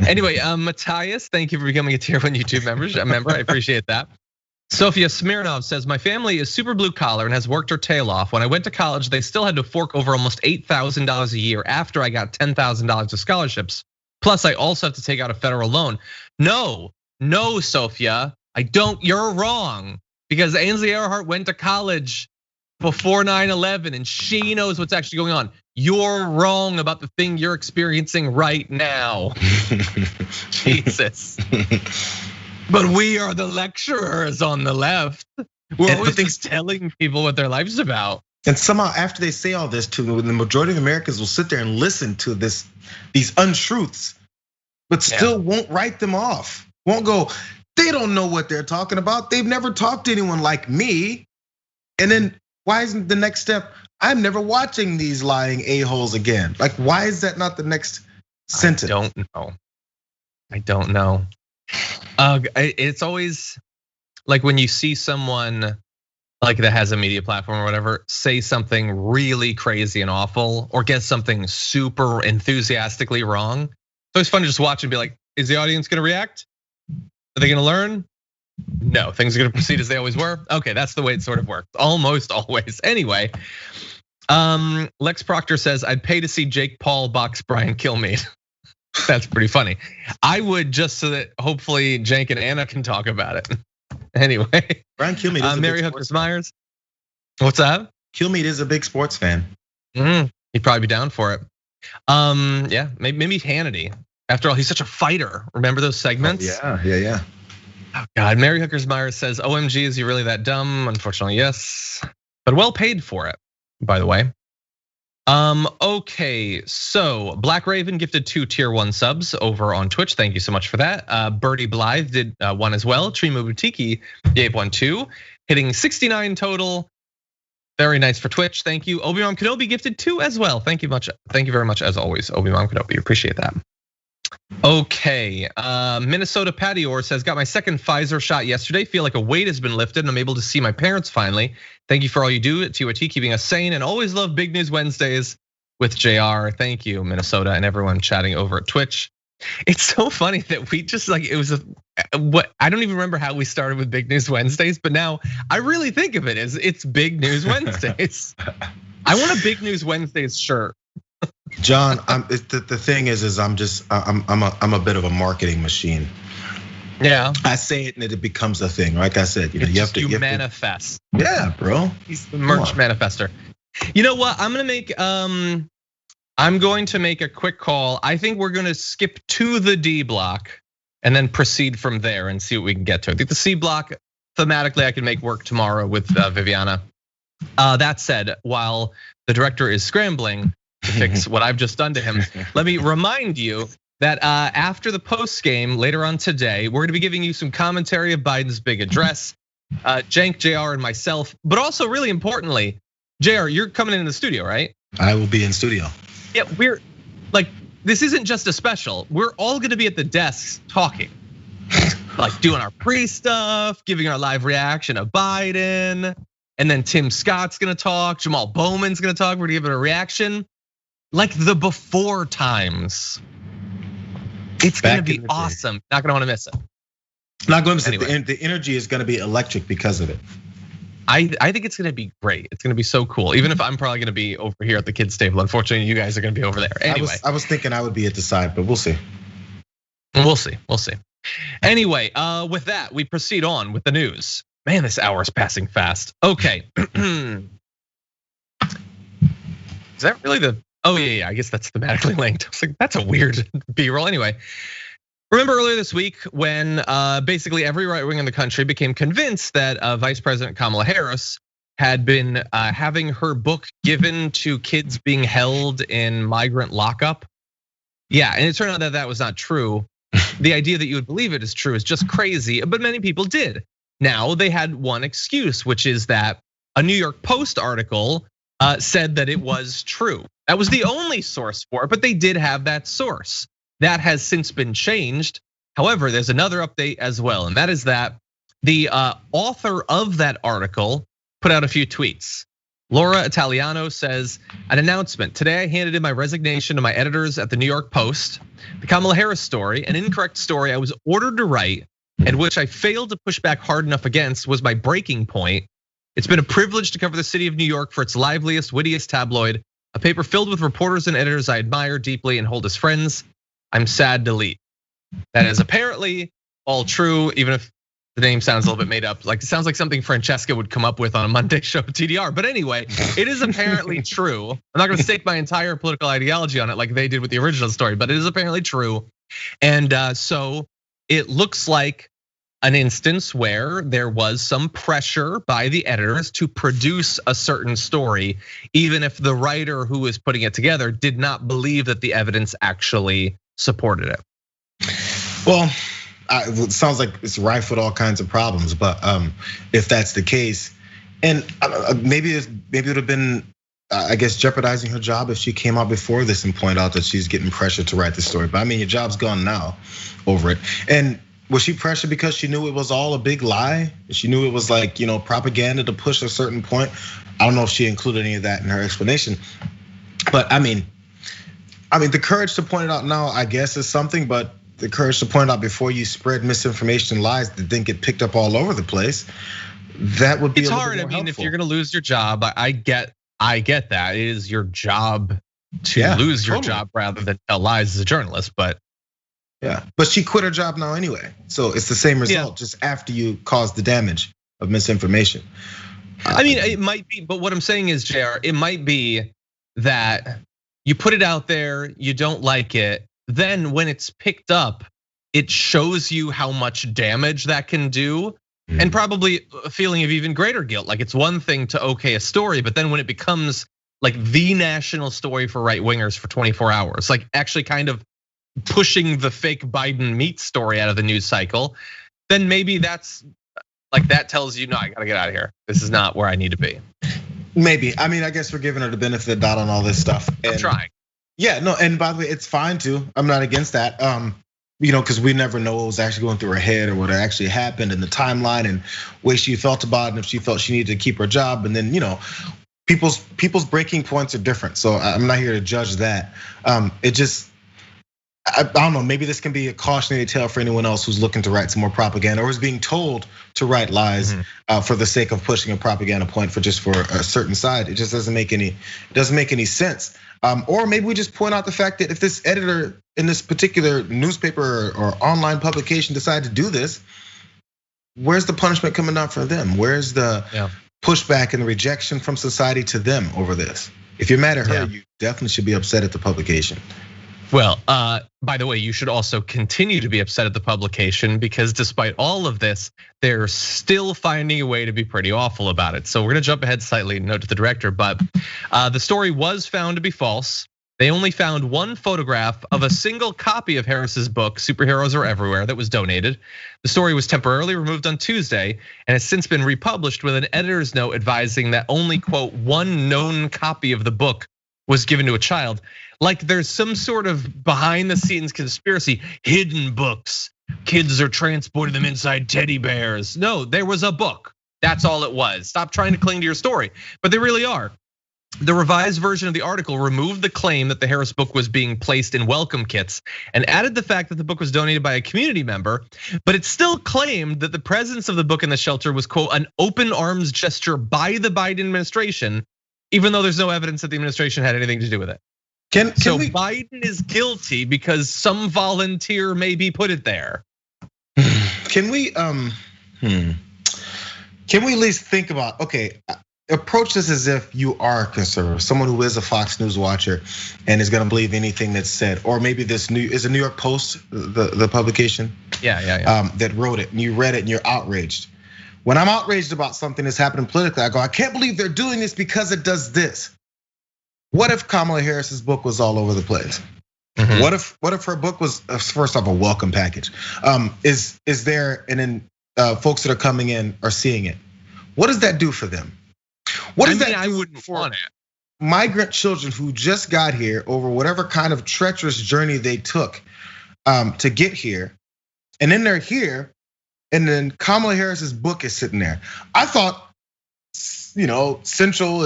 Anyway, Matthias, thank you for becoming a tier 1 YouTube member. I appreciate that. Sofia Smirnov says, my family is super blue collar and has worked her tail off. When I went to college, they still had to fork over almost $8,000 a year after I got $10,000 of scholarships. Plus, I also have to take out a federal loan. No, Sofia, you're wrong. Because Ainsley Earhart went to college before 9/11 and she knows what's actually going on. You're wrong about the thing you're experiencing right now. Jesus. But we are the lecturers on the left. We're always just telling people what their life's about. And somehow after they say all this, the majority of Americans will sit there and listen to these untruths. but still won't write them off. Won't go, they don't know what they're talking about. They've never talked to anyone like me. And then why isn't the next step, I'm never watching these lying a-holes again? Like, why is that not the next sentence? I don't know. It's always like when you see someone like that has a media platform or whatever, say something really crazy and awful, or get something super enthusiastically wrong. It's always fun to just watch and be like, is the audience gonna react? Are they gonna learn? No, things are gonna proceed as they always were. Okay, that's the way it sort of works, almost always. Anyway, Lex Proctor says, I'd pay to see Jake Paul box Brian Kilmeade. That's pretty funny. I would, just so that hopefully Jake and Anna can talk about it. Anyway, Brian Kilmeade is Mary Hookers Myers. What's that? Kilmeade is a big sports fan. He'd probably be down for it. Yeah, maybe Hannity. After all, he's such a fighter. Remember those segments? Oh, yeah. Oh God, Mary Hookers Myers says, OMG, is he really that dumb? Unfortunately, yes. But well paid for it, by the way. Okay, so Black Raven gifted 2 tier 1 subs over on Twitch. Thank you so much for that. Birdie Blythe did 1 as well. Trima Butiki gave 1 too, hitting 69 total. Very nice for Twitch. Thank you. Obi-Wan Kenobi gifted 2 as well. Thank you much. Thank you very much as always, Obi-Wan Kenobi. Appreciate that. Okay, Minnesota Patior says, got my second Pfizer shot yesterday. Feel like a weight has been lifted and I'm able to see my parents finally. Thank you for all you do at TYT, keeping us sane, and always love Big News Wednesdays with Jayar. Thank you, Minnesota, and everyone chatting over at Twitch. It's so funny that we just like, it was what I don't even remember how we started with Big News Wednesdays, but now I really think of it as it's Big News Wednesdays. I want a Big News Wednesdays shirt. John, the thing is I'm a bit of a marketing machine. Yeah, I say it and it becomes a thing. Like I said, you have to manifest. Yeah, bro. He's the merch manifester. You know what? I'm going to make a quick call. I think we're gonna skip to the D block and then proceed from there and see what we can get to. I think the C block, thematically, I can make work tomorrow with Viviana. That said, while the director is scrambling to fix what I've just done to him, let me remind you that after the post game later on today, we're gonna be giving you some commentary of Biden's big address. Cenk, JR, and myself, but also really importantly, JR, you're coming in the studio, right? I will be in studio. Yeah, we're like, this isn't just a special. We're all gonna be at the desks talking, like doing our pre-stuff, giving our live reaction of Biden, and then Tim Scott's gonna talk, Jamal Bowman's gonna talk, we're gonna give it a reaction. Like the before times. It's gonna be awesome. Not gonna wanna miss it. Not going to miss it. The energy is gonna be electric because of it. I think it's gonna be great. It's gonna be so cool. Even if I'm probably gonna be over here at the kids' table. Unfortunately, you guys are gonna be over there. Anyway, I was thinking I would be at the side, but we'll see. We'll see. Anyway, with that, we proceed on with the news. Man, this hour is passing fast. Okay. Is that really the? Oh yeah, I guess that's thematically linked. I was like, that's a weird B-roll. Anyway, remember earlier this week when basically every right wing in the country became convinced that Vice President Kamala Harris had been having her book given to kids being held in migrant lockup. Yeah, and it turned out that that was not true. The idea that you would believe it is true is just crazy, but many people did. Now they had one excuse, which is that a New York Post article said that it was true. That was the only source for it, but they did have that source. That has since been changed. However, there's another update as well, and that is that the author of that article put out a few tweets. Laura Italiano says, an announcement. Today I handed in my resignation to my editors at the New York Post. The Kamala Harris story, an incorrect story I was ordered to write, and which I failed to push back hard enough against, was my breaking point. It's been a privilege to cover the city of New York for its liveliest, wittiest tabloid, a paper filled with reporters and editors I admire deeply and hold as friends. I'm sad to leave. That is apparently all true, even if the name sounds a little bit made up. Like, it sounds like something Francesca would come up with on a Monday show at TDR. But anyway, it is apparently true. I'm not gonna stake my entire political ideology on it like they did with the original story, but it is apparently true. And so it looks like an instance where there was some pressure by the editors to produce a certain story, even if the writer who was putting it together did not believe that the evidence actually supported it. Well, it sounds like it's rife with all kinds of problems. But if that's the case, and maybe it would have been, I guess, jeopardizing her job if she came out before this and pointed out that she's getting pressured to write the story. But I mean, your job's gone now over it. And was she pressured because she knew it was all a big lie? She knew it was like, propaganda to push a certain point. I don't know if she included any of that in her explanation. But I mean, the courage to point it out now, I guess, is something. But the courage to point it out before you spread misinformation and lies that then get picked up all over the place, that would be. It's a hard. I mean, helpful. If you're going to lose your job, I get that. It is your job to lose your job rather than tell lies as a journalist. But yeah, but she quit her job now anyway, so it's the same result, just after you caused the damage of misinformation. I mean, it might be, but what I'm saying is, Jayar, it might be that you put it out there, you don't like it, then when it's picked up, it shows you how much damage that can do, and probably a feeling of even greater guilt. Like, it's one thing to okay a story, but then when it becomes like the national story for right wingers for 24 hours, like actually kind of pushing the fake Biden meat story out of the news cycle, then maybe that's like, that tells you, no, I gotta get out of here. This is not where I need to be. Maybe. I mean, I guess we're giving her the benefit of the doubt on all this stuff. I'm trying. Yeah, no, and by the way, it's fine too. I'm not against that. Because we never know what was actually going through her head or what actually happened in the timeline and way she felt about it, and if she felt she needed to keep her job. And then, people's breaking points are different. So I'm not here to judge that. It just, I don't know, maybe this can be a cautionary tale for anyone else who's looking to write some more propaganda or is being told to write lies for the sake of pushing a propaganda point for a certain side. It just doesn't make any sense. Or maybe we just point out the fact that if this editor in this particular newspaper or online publication decided to do this, where's the punishment coming down for them? Where's the pushback and the rejection from society to them over this? If you're mad at her, you definitely should be upset at the publication. Well, by the way, you should also continue to be upset at the publication because despite all of this, they're still finding a way to be pretty awful about it. So we're gonna jump ahead slightly, note to the director, but the story was found to be false. They only found one photograph of a single copy of Harris's book, Superheroes Are Everywhere, that was donated. The story was temporarily removed on Tuesday and has since been republished with an editor's note advising that only, quote, one known copy of the book was given to a child. Like there's some sort of behind the scenes conspiracy, hidden books. Kids are transporting them inside teddy bears. No, there was a book. That's all it was. Stop trying to cling to your story, but they really are. The revised version of the article removed the claim that the Harris book was being placed in welcome kits and added the fact that the book was donated by a community member, but it still claimed that the presence of the book in the shelter was, quote, an open arms gesture by the Biden administration, even though there's no evidence that the administration had anything to do with it. Biden is guilty because some volunteer maybe put it there. Can we at least think about, okay, approach this as if you are a conservative, someone who is a Fox News watcher and is gonna believe anything that's said, or maybe is a New York Post, the publication? Yeah. That wrote it and you read it and you're outraged. When I'm outraged about something that's happening politically, I go, I can't believe they're doing this because it does this. What if Kamala Harris's book was all over the place? What if her book was first off a welcome package? Is there, and then folks that are coming in are seeing it? What does that do for them? What does that do I wouldn't want it. Migrant children who just got here over whatever kind of treacherous journey they took to get here, and then they're here, and then Kamala Harris's book is sitting there. I thought, Central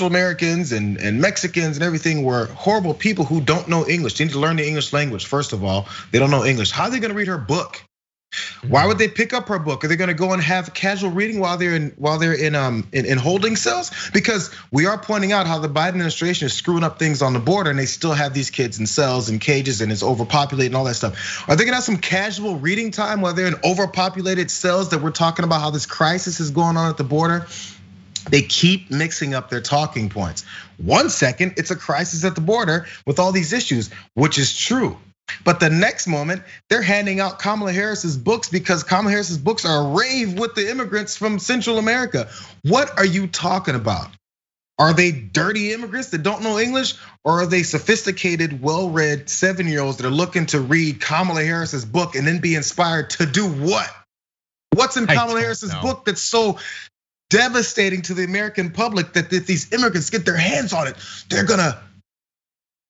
Americans and Mexicans and everything were horrible people who don't know English. They need to learn the English language. First of all, they don't know English. How are they gonna read her book? Why would they pick up her book? Are they gonna go and have casual reading while they're in holding cells? Because we are pointing out how the Biden administration is screwing up things on the border, and they still have these kids in cells and cages, and it's overpopulated and all that stuff. Are they gonna have some casual reading time while they're in overpopulated cells that we're talking about how this crisis is going on at the border? They keep mixing up their talking points. 1 second, it's a crisis at the border with all these issues, which is true. But the next moment, they're handing out Kamala Harris's books because Kamala Harris's books are a rave with the immigrants from Central America. What are you talking about? Are they dirty immigrants that don't know English? Or are they sophisticated, well-read 7-year-olds that are looking to read Kamala Harris's book and then be inspired to do what? What's in Kamala Harris's book that's so devastating to the American public that if these immigrants get their hands on it, they're gonna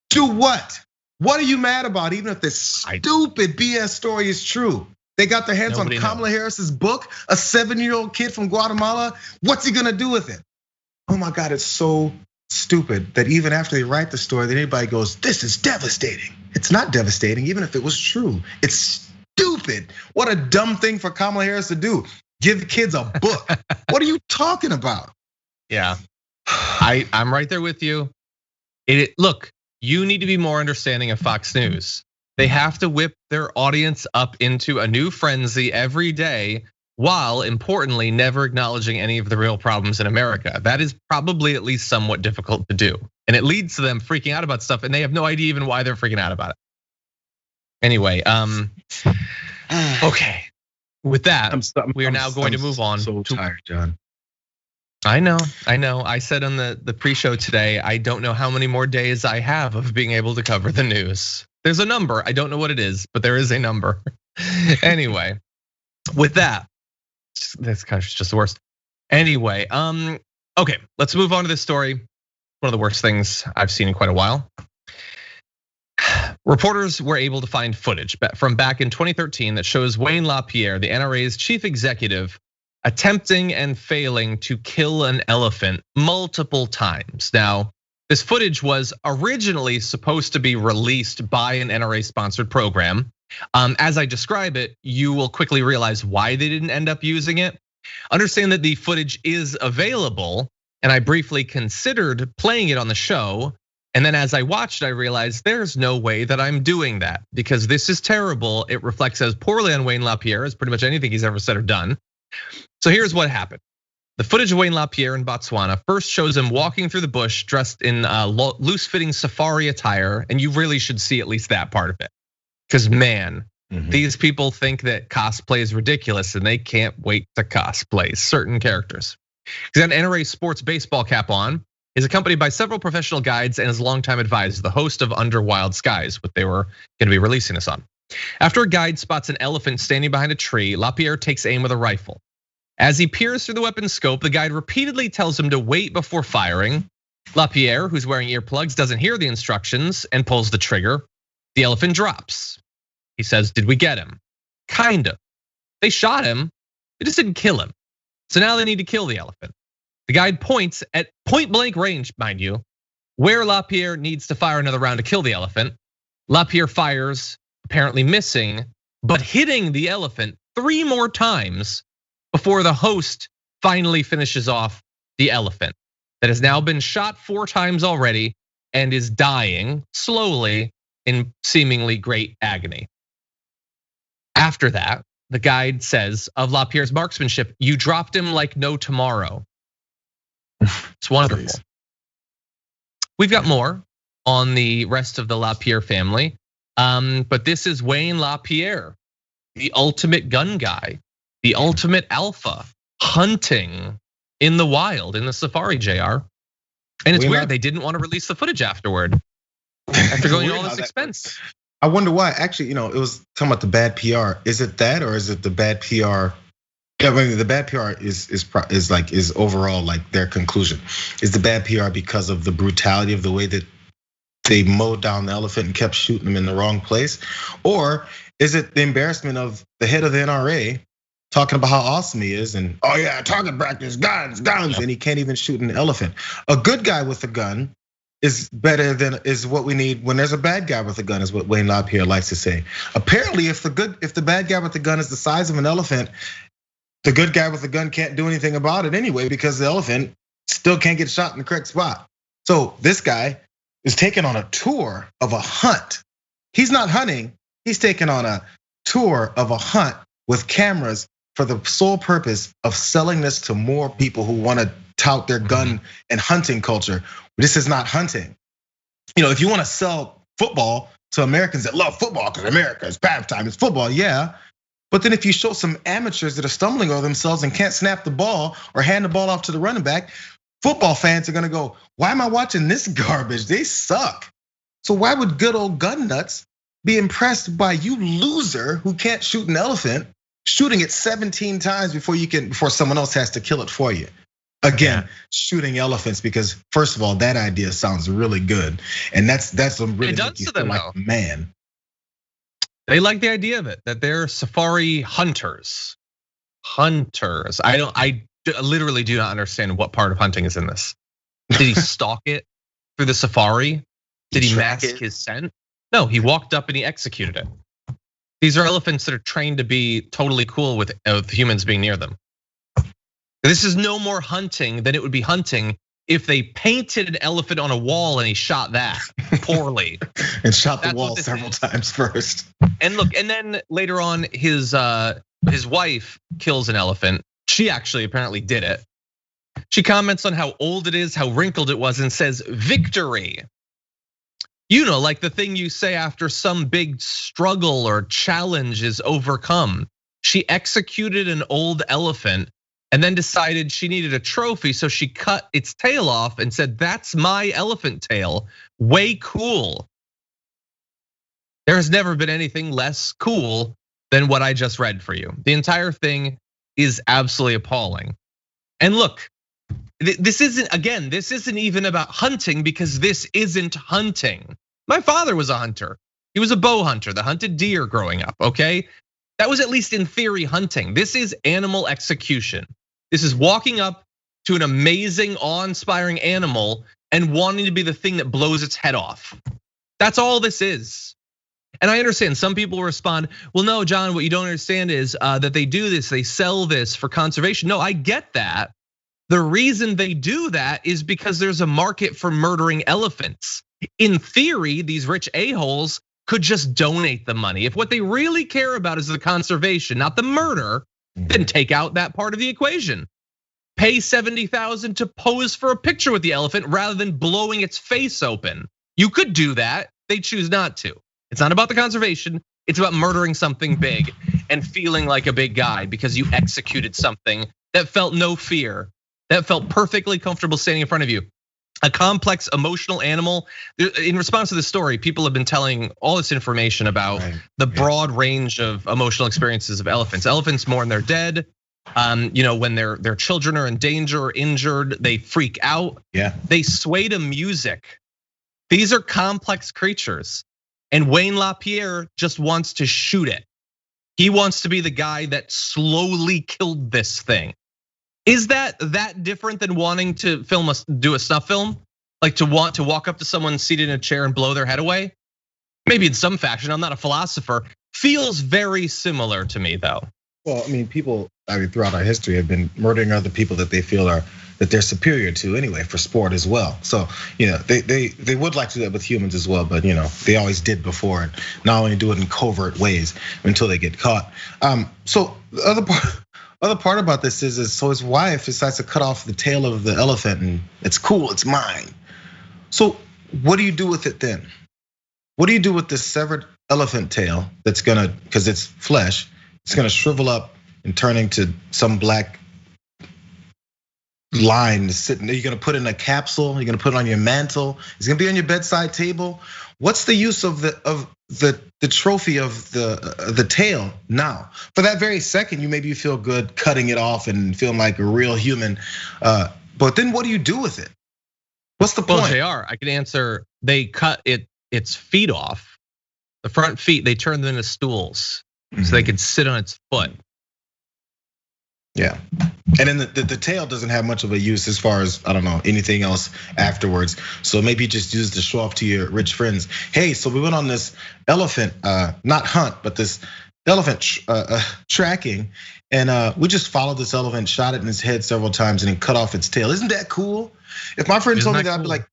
do what? What are you mad about? Even if this stupid BS story is true. They got their hands on Kamala Harris's book, a 7-year-old kid from Guatemala. What's he gonna do with it? Oh my God, it's so stupid that even after they write the story, that anybody goes, this is devastating. It's not devastating, even if it was true. It's stupid. What a dumb thing for Kamala Harris to do. Give kids a book. What are you talking about? Yeah, I'm right there with you. Look, you need to be more understanding of Fox News. They have to whip their audience up into a new frenzy every day, while importantly, never acknowledging any of the real problems in America. That is probably at least somewhat difficult to do. And it leads to them freaking out about stuff, and they have no idea even why they're freaking out about it. Anyway, okay. With that, we are now going to move on. So tired, John. I know. I said on the pre-show today, I don't know how many more days I have of being able to cover the news. There's a number, I don't know what it is, but there is a number. Anyway, with that, this kind of just the worst. Anyway, okay, let's move on to this story. One of the worst things I've seen in quite a while. Reporters were able to find footage from back in 2013 that shows Wayne LaPierre, the NRA's chief executive, attempting and failing to kill an elephant multiple times. Now, this footage was originally supposed to be released by an NRA-sponsored program. As I describe it, you will quickly realize why they didn't end up using it. Understand that the footage is available, and I briefly considered playing it on the show. And then as I watched, I realized there's no way that I'm doing that because this is terrible. It reflects as poorly on Wayne LaPierre as pretty much anything he's ever said or done. So here's what happened. The footage of Wayne LaPierre in Botswana first shows him walking through the bush dressed in loose-fitting safari attire, and you really should see at least that part of it. Because man, these people think that cosplay is ridiculous and they can't wait to cosplay certain characters. He's got an NRA sports baseball cap on. He's accompanied by several professional guides and his longtime advisor, the host of Under Wild Skies, what they were gonna be releasing this on. After a guide spots an elephant standing behind a tree, LaPierre takes aim with a rifle. As he peers through the weapon's scope, the guide repeatedly tells him to wait before firing. LaPierre, who's wearing earplugs, doesn't hear the instructions and pulls the trigger. The elephant drops. He says, did we get him? Kind of. They shot him, they just didn't kill him. So now they need to kill the elephant. The guide points at point blank range, mind you, where LaPierre needs to fire another round to kill the elephant. LaPierre fires, apparently missing, but hitting the elephant 3 more times before the host finally finishes off the elephant that has now been shot 4 times already and is dying slowly in seemingly great agony. After that, the guide says of LaPierre's marksmanship, you dropped him like no tomorrow. It's wonderful. We've got more on the rest of the LaPierre family, but this is Wayne LaPierre, the ultimate gun guy, the ultimate alpha, hunting in the wild, in the safari, Jayar. And it's weird, they didn't want to release the footage afterward, after going to all this expense. I wonder why. Actually, it was talking about the bad PR. Is it that, or is it the bad PR? Yeah, I mean, the bad PR is overall like their conclusion. Is the bad PR because of the brutality of the way that they mowed down the elephant and kept shooting him in the wrong place? Or is it the embarrassment of the head of the NRA talking about how awesome he is and, oh yeah, target practice, guns, and he can't even shoot an elephant? A good guy with a gun is better than is what we need when there's a bad guy with a gun, is what Wayne LaPierre likes to say. Apparently, if the bad guy with the gun is the size of an elephant, the good guy with the gun can't do anything about it anyway because the elephant still can't get shot in the correct spot. So this guy is taking on a tour of a hunt. He's not hunting, he's taking on a tour of a hunt with cameras for the sole purpose of selling this to more people who want to tout their gun and hunting culture. This is not hunting. If you want to sell football to Americans that love football because America is halftime, it's football, yeah. But then if you show some amateurs that are stumbling over themselves and can't snap the ball or hand the ball off to the running back, football fans are gonna go, why am I watching this garbage? They suck. So why would good old gun nuts be impressed by you loser who can't shoot an elephant, shooting it 17 times before someone else has to kill it for you? Again, shooting elephants, because first of all, that idea sounds really good. And that's a really it does to them, like, man. They like the idea of it, that they're safari hunters. Hunters. I literally do not understand what part of hunting is in this. Did he stalk it through the safari? Did he mask his scent? No, he walked up and he executed it. These are elephants that are trained to be totally cool with humans being near them. This is no more hunting than it would be hunting if they painted an elephant on a wall and he shot that poorly. And shot the wall several times first. And look, and then later on, his wife kills an elephant. She actually apparently did it. She comments on how old it is, how wrinkled it was, and says, victory. You know, like the thing you say after some big struggle or challenge is overcome. She executed an old elephant and then decided she needed a trophy, so she cut its tail off and said, that's my elephant tail, way cool. There has never been anything less cool than what I just read for you. The entire thing is absolutely appalling. And look, this isn't even about hunting, because this isn't hunting. My father was a hunter. He was a bow hunter that hunted deer growing up, okay? That was at least in theory hunting. This is animal execution. This is walking up to an amazing, awe-inspiring animal and wanting to be the thing that blows its head off. That's all this is. And I understand some people will respond, well, no, John, what you don't understand is that they do this, they sell this for conservation. No, I get that. The reason they do that is because there's a market for murdering elephants. In theory, these rich a-holes could just donate the money. If what they really care about is the conservation, not the murder, then take out that part of the equation. Pay $70,000 to pose for a picture with the elephant rather than blowing its face open. You could do that, they choose not to. It's not about the conservation, it's about murdering something big and feeling like a big guy because you executed something that felt no fear, that felt perfectly comfortable standing in front of you. A complex emotional animal. In response to this story, people have been telling all this information about the broad range of emotional experiences of elephants. Elephants mourn their dead. When their children are in danger or injured, they freak out. Yeah. They sway to music. These are complex creatures. And Wayne LaPierre just wants to shoot it. He wants to be the guy that slowly killed this thing. Is that different than wanting to do a snuff film? Like to want to walk up to someone seated in a chair and blow their head away? Maybe in some fashion, I'm not a philosopher. Feels very similar to me though. Well, I mean, people throughout our history have been murdering other people that they feel that they're superior to anyway for sport as well. So, they would like to do that with humans as well, but they always did before, and not only do it in covert ways until they get caught. So the other part about this is so his wife decides to cut off the tail of the elephant, and it's cool, it's mine. So what do you do with it then? What do you do with this severed elephant tail that's because it's flesh, it's gonna shrivel up and turn into some black line sitting there? You're gonna put it in a capsule, you're gonna put it on your mantle, it's gonna be on your bedside table. What's the use of the trophy of the tail now? For that very second, you feel good cutting it off and feeling like a real human. But then what do you do with it? What's the point? Well, Jayar, I can answer. They cut its feet off, the front feet. They turned them into stools so they could sit on its foot. Yeah, and then the tail doesn't have much of a use as far as, I don't know, anything else afterwards. So maybe just use to show off to your rich friends. Hey, so we went on this elephant, not hunt, but this elephant tracking, and we just followed this elephant, shot it in its head several times, and then cut off its tail. Isn't that cool? If my friend told me that, I'd be like,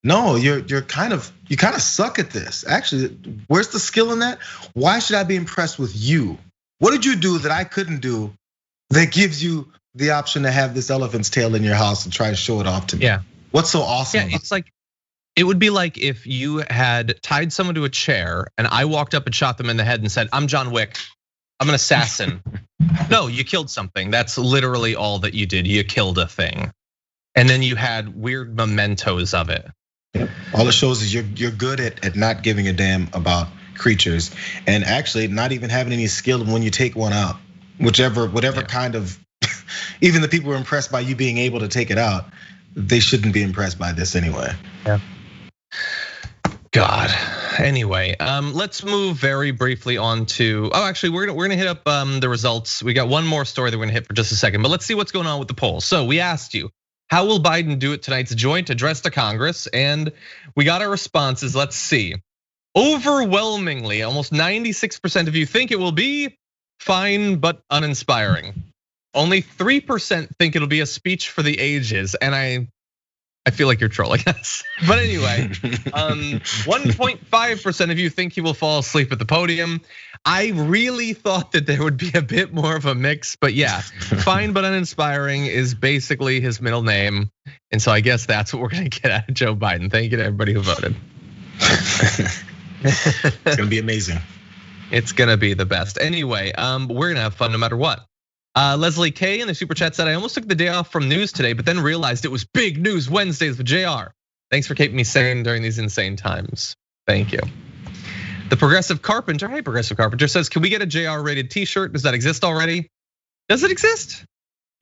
no, you kind of suck at this. Actually, where's the skill in that? Why should I be impressed with you? What did you do that I couldn't do that gives you the option to have this elephant's tail in your house and try to show it off to me? Yeah. What's so awesome? Yeah, it's like, it would be like if you had tied someone to a chair and I walked up and shot them in the head and said, I'm John Wick, I'm an assassin. No, you killed something. That's literally all that you did. You killed a thing. And then you had weird mementos of it. Yep. All it shows is you're good at not giving a damn about creatures, and actually not even having any skill when you take one out. Whatever kind of, even the people who are impressed by you being able to take it out, they shouldn't be impressed by this anyway. Yeah. God. Anyway, let's move very briefly on to. Oh, actually, we're gonna hit up the results. We got one more story that we're gonna hit for just a second, but let's see what's going on with the polls. So we asked you, how will Biden do at tonight's joint address to Congress? And we got our responses. Let's see. Overwhelmingly, almost 96% of you think it will be fine but uninspiring. Only 3% think it'll be a speech for the ages, and I feel like you're trolling us. But anyway, 1.5% of you think he will fall asleep at the podium. I really thought that there would be a bit more of a mix, but yeah, fine but uninspiring is basically his middle name. And so I guess that's what we're gonna get out of Joe Biden. Thank you to everybody who voted. It's gonna be amazing. It's gonna be the best. Anyway, we're gonna have fun no matter what. Leslie K in the super chat said, I almost took the day off from news today, but then realized it was big news Wednesdays with Jayar. Thanks for keeping me sane during these insane times. Thank you. The Progressive Carpenter, hey Progressive Carpenter, says, can we get a Jayar rated t-shirt? Does that exist already? Does it exist?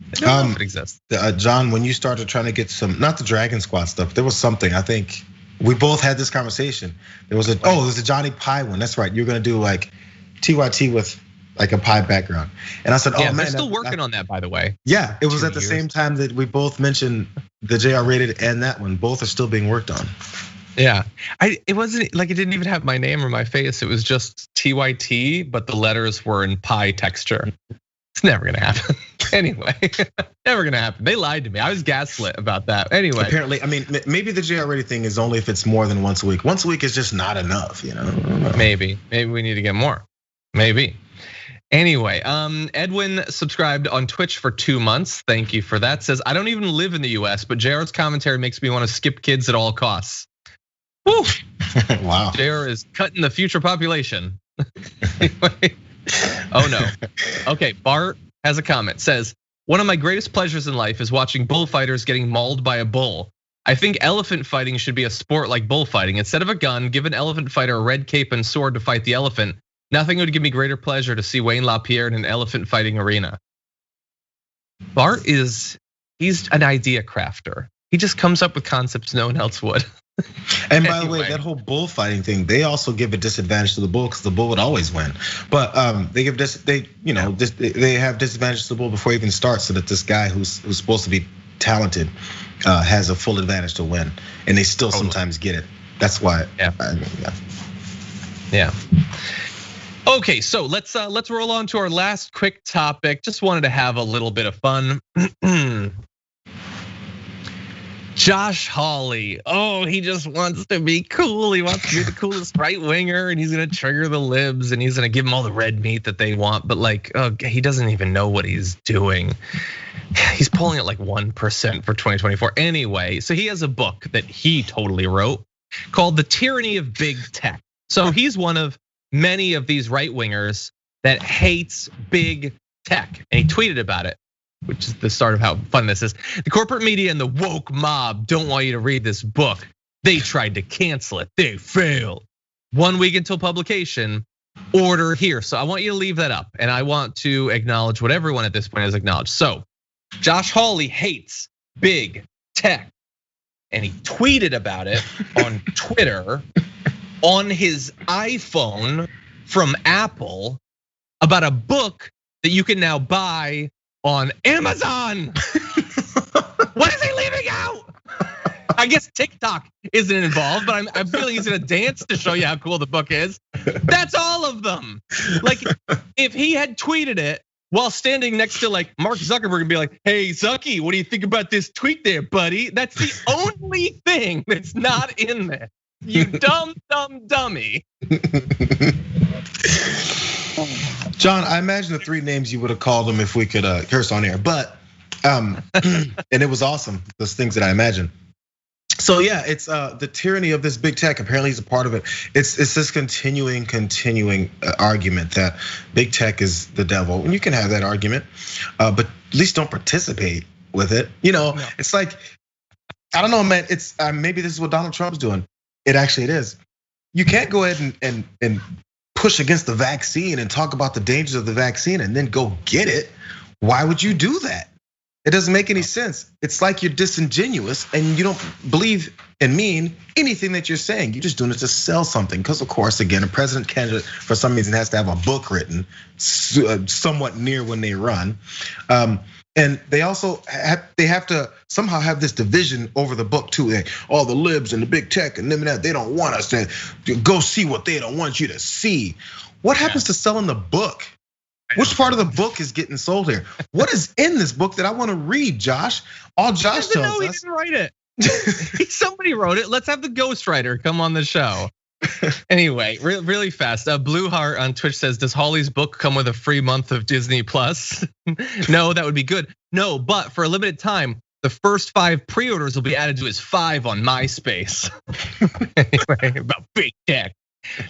I don't know if it exists. John, when you started trying to get some, not the Dragon Squad stuff, there was something, I think we both had this conversation. There was a Johnny Pie one, that's right. You're gonna do like TYT with like a pie background. And I said, oh man. They're still working on that, by the way. Yeah, it was at the same time that we both mentioned the JR rated and that one. Both are still being worked on. Yeah, it wasn't like it didn't even have my name or my face. It was just TYT, but the letters were in pie texture. It's never gonna happen. Anyway, never gonna happen. They lied to me. I was gaslit about that. Anyway. Apparently, I mean, maybe the JR rated thing is only if it's more than once a week. Once a week is just not enough, you know? Maybe we need to get more. Maybe. Anyway, Edwin subscribed on Twitch for 2 months. Thank you for that. Says, I don't even live in the US, but JR's commentary makes me want to skip kids at all costs. Woo. Wow. JR is cutting the future population. Anyway. Oh no. Okay, Bart has a comment. Says, one of my greatest pleasures in life is watching bullfighters getting mauled by a bull. I think elephant fighting should be a sport like bullfighting. Instead of a gun, give an elephant fighter a red cape and sword to fight the elephant. Nothing would give me greater pleasure to see Wayne LaPierre in an elephant fighting arena. Bart he's an idea crafter. He just comes up with concepts no one else would. And by the way, that whole bullfighting thing, they also give a disadvantage to the bull because the bull would always win. But they have disadvantage to the bull before it even starts, so that this guy who's supposed to be talented has a full advantage to win, and they still sometimes get it. That's why. Yeah. Okay, so let's roll on to our last quick topic. Just wanted to have a little bit of fun. Josh Hawley, he just wants to be cool. He wants to be the coolest right winger, and he's gonna trigger the libs, and he's gonna give them all the red meat that they want. But like, he doesn't even know what he's doing. He's polling at like 1% for 2024. Anyway, so he has a book that he totally wrote called The Tyranny of Big Tech. So he's one of many of these right wingers that hates big tech, and he tweeted about it, which is the start of how fun this is. The corporate media and the woke mob don't want you to read this book. They tried to cancel it. They failed. 1 week until publication, order here. So I want you to leave that up, and I want to acknowledge what everyone at this point has acknowledged. So Josh Hawley hates big tech, and he tweeted about it on Twitter on his iPhone from Apple about a book that you can now buy on Amazon. What is he leaving out? I guess TikTok isn't involved, but I'm feeling he's gonna dance to show you how cool the book is. That's all of them. Like, if he had tweeted it while standing next to like Mark Zuckerberg and be like, hey Zucky, what do you think about this tweet there, buddy? That's the only thing that's not in there. You dumb dummy. John, I imagine the 3 names you would have called them if we could curse on air, but and it was awesome. Those things that I imagine. So yeah, it's the tyranny of this big tech. Apparently, he's a part of it. It's this continuing argument that big tech is the devil, and you can have that argument, but at least don't participate with it. No. It's like, I don't know, man. It's maybe this is what Donald Trump's doing. It is. You can't go ahead and push against the vaccine and talk about the dangers of the vaccine and then go get it. Why would you do that? It doesn't make any sense. It's like you're disingenuous and you don't believe and mean anything that you're saying. You're just doing it to sell something. Because of course, again, a president candidate for some reason has to have a book written somewhat near when they run. And they also have to somehow have this division over the book too. All the libs and the big tech and them and that, they don't want us to go see what they don't want you to see. What happens to selling the book? Which part of the book is getting sold here? What is in this book that I want to read, Josh? All Josh tells us. He didn't write it. Somebody wrote it. Let's have the ghostwriter come on the show. Anyway, really fast. Blue Heart on Twitch says, does Holly's book come with a free month of Disney Plus? No, that would be good. No, but for a limited time, the first 5 pre-orders will be added to his 5 on MySpace. Anyway, about big tech.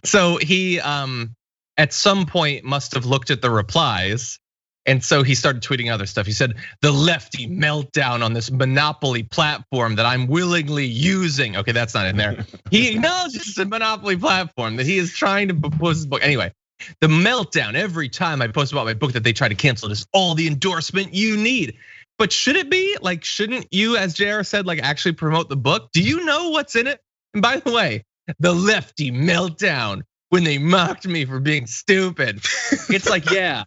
So he at some point must have looked at the replies. And so he started tweeting other stuff. He said, the lefty meltdown on this monopoly platform that I'm willingly using. Okay, that's not in there. He acknowledges it's a monopoly platform that he is trying to post his book. Anyway, the meltdown every time I post about my book that they try to cancel it is all the endorsement you need. But should it be? Like, shouldn't you, as Jayar said, like actually promote the book? Do you know what's in it? And by the way, the lefty meltdown when they mocked me for being stupid. It's like, yeah.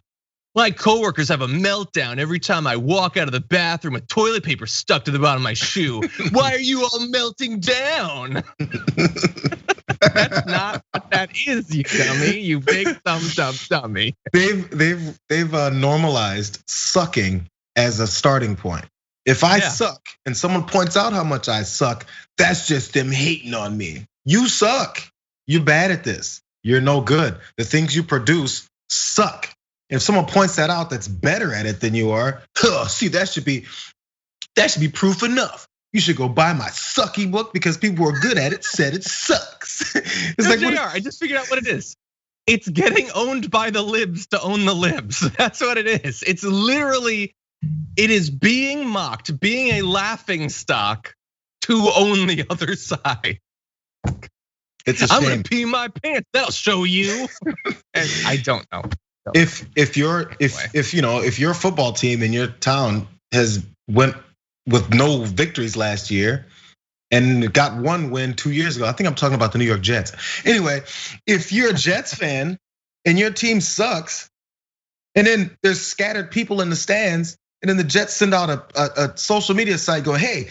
My coworkers have a meltdown every time I walk out of the bathroom with toilet paper stuck to the bottom of my shoe. Why are you all melting down? That's not what that is, you dummy. You big thumbs up dummy. They've normalized sucking as a starting point. If I suck and someone points out how much I suck, that's just them hating on me. You suck. You're bad at this. You're no good. The things you produce suck. If someone points that out that's better at it than you are, see, that should be proof enough. You should go buy my sucky book because people who are good at it said it sucks. It's like, Jayar, I just figured out what it is. It's getting owned by the libs to own the libs. That's what it is. It's literally, it is being mocked, being a laughing stock to own the other side. It's a shame. I'm gonna pee my pants. That'll show you. And I don't know. If your football team in your town has went with no victories last year and got 1 win 2 years ago, I think I'm talking about the New York Jets. Anyway, if you're a Jets fan and your team sucks, and then there's scattered people in the stands, and then the Jets send out a social media site going, hey,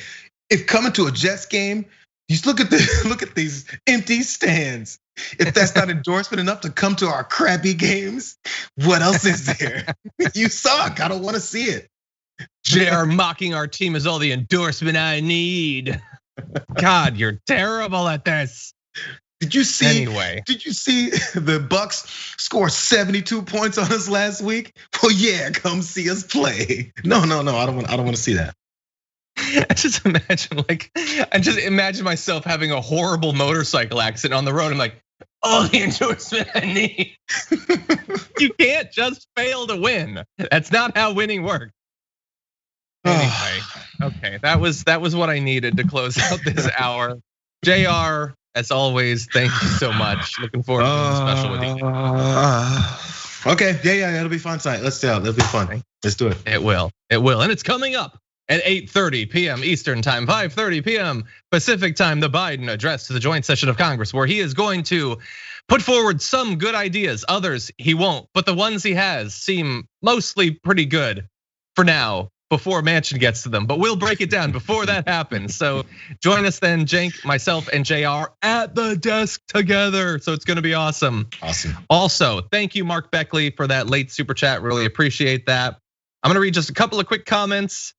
if coming to a Jets game, just look at these empty stands. If that's not endorsement enough to come to our crappy games, what else is there? You suck. I don't want to see it. Jayar mocking our team is all the endorsement I need. God, you're terrible at this. Did you see the Bucks score 72 points on us last week? Well, yeah, come see us play. No, I don't want to see that. I just imagine myself having a horrible motorcycle accident on the road. I'm like, all the endorsement I need. You can't just fail to win. That's not how winning works. Anyway, okay, that was what I needed to close out this hour. Jayar, as always, thank you so much. Looking forward to being special with you. Okay, yeah, it'll be fun tonight. Let's do it. It'll be fun. Let's do it. It will, and it's coming up. At 8:30 p.m. Eastern time, 5:30 p.m. Pacific time, the Biden address to the joint session of Congress, where he is going to put forward some good ideas, others he won't, but the ones he has seem mostly pretty good for now, before Manchin gets to them. But we'll break it down before that happens. So join us then, Cenk, myself, and Jayar at the desk together. So it's gonna be awesome. Awesome. Also, thank you, Mark Beckley, for that late super chat. Really appreciate that. I'm gonna read just a couple of quick comments.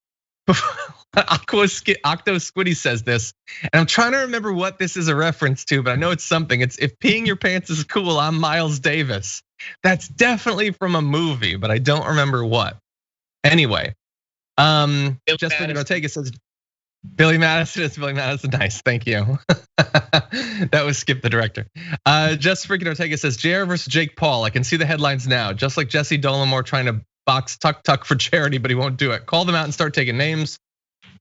Octo Squiddy says this, and I'm trying to remember what this is a reference to, but I know it's something. It's if peeing your pants is cool, I'm Miles Davis. That's definitely from a movie, but I don't remember what. Anyway, Justin Ortega says, Billy Madison is Billy Madison. Nice, thank you. That was Skip the director. Just freaking Ortega says Jayar versus Jake Paul. I can see the headlines now. Just like Jesse Dollemore trying to box Tuck for charity, but he won't do it. Call them out and start taking names.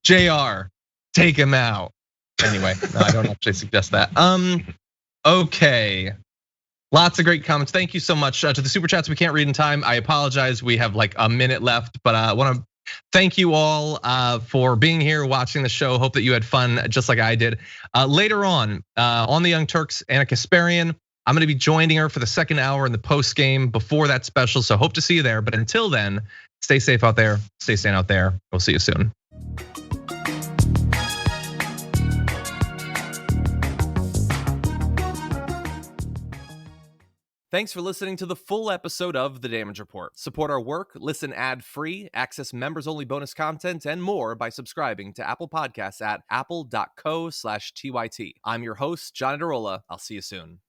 Jayar, take him out. Anyway, no, I don't actually suggest that. Okay. Lots of great comments. Thank you so much to the super chats we can't read in time. I apologize. We have like a minute left, but I want to thank you all for being here, watching the show. Hope that you had fun just like I did. Later on the Young Turks, Anna Kasparian, I'm gonna be joining her for the second hour in the post game before that special. So hope to see you there. But until then, stay safe out there, stay sane out there. We'll see you soon. Thanks for listening to the full episode of The Damage Report. Support our work, listen ad-free, access members-only bonus content, and more by subscribing to Apple Podcasts at apple.co/TYT. I'm your host, John Adarola. I'll see you soon.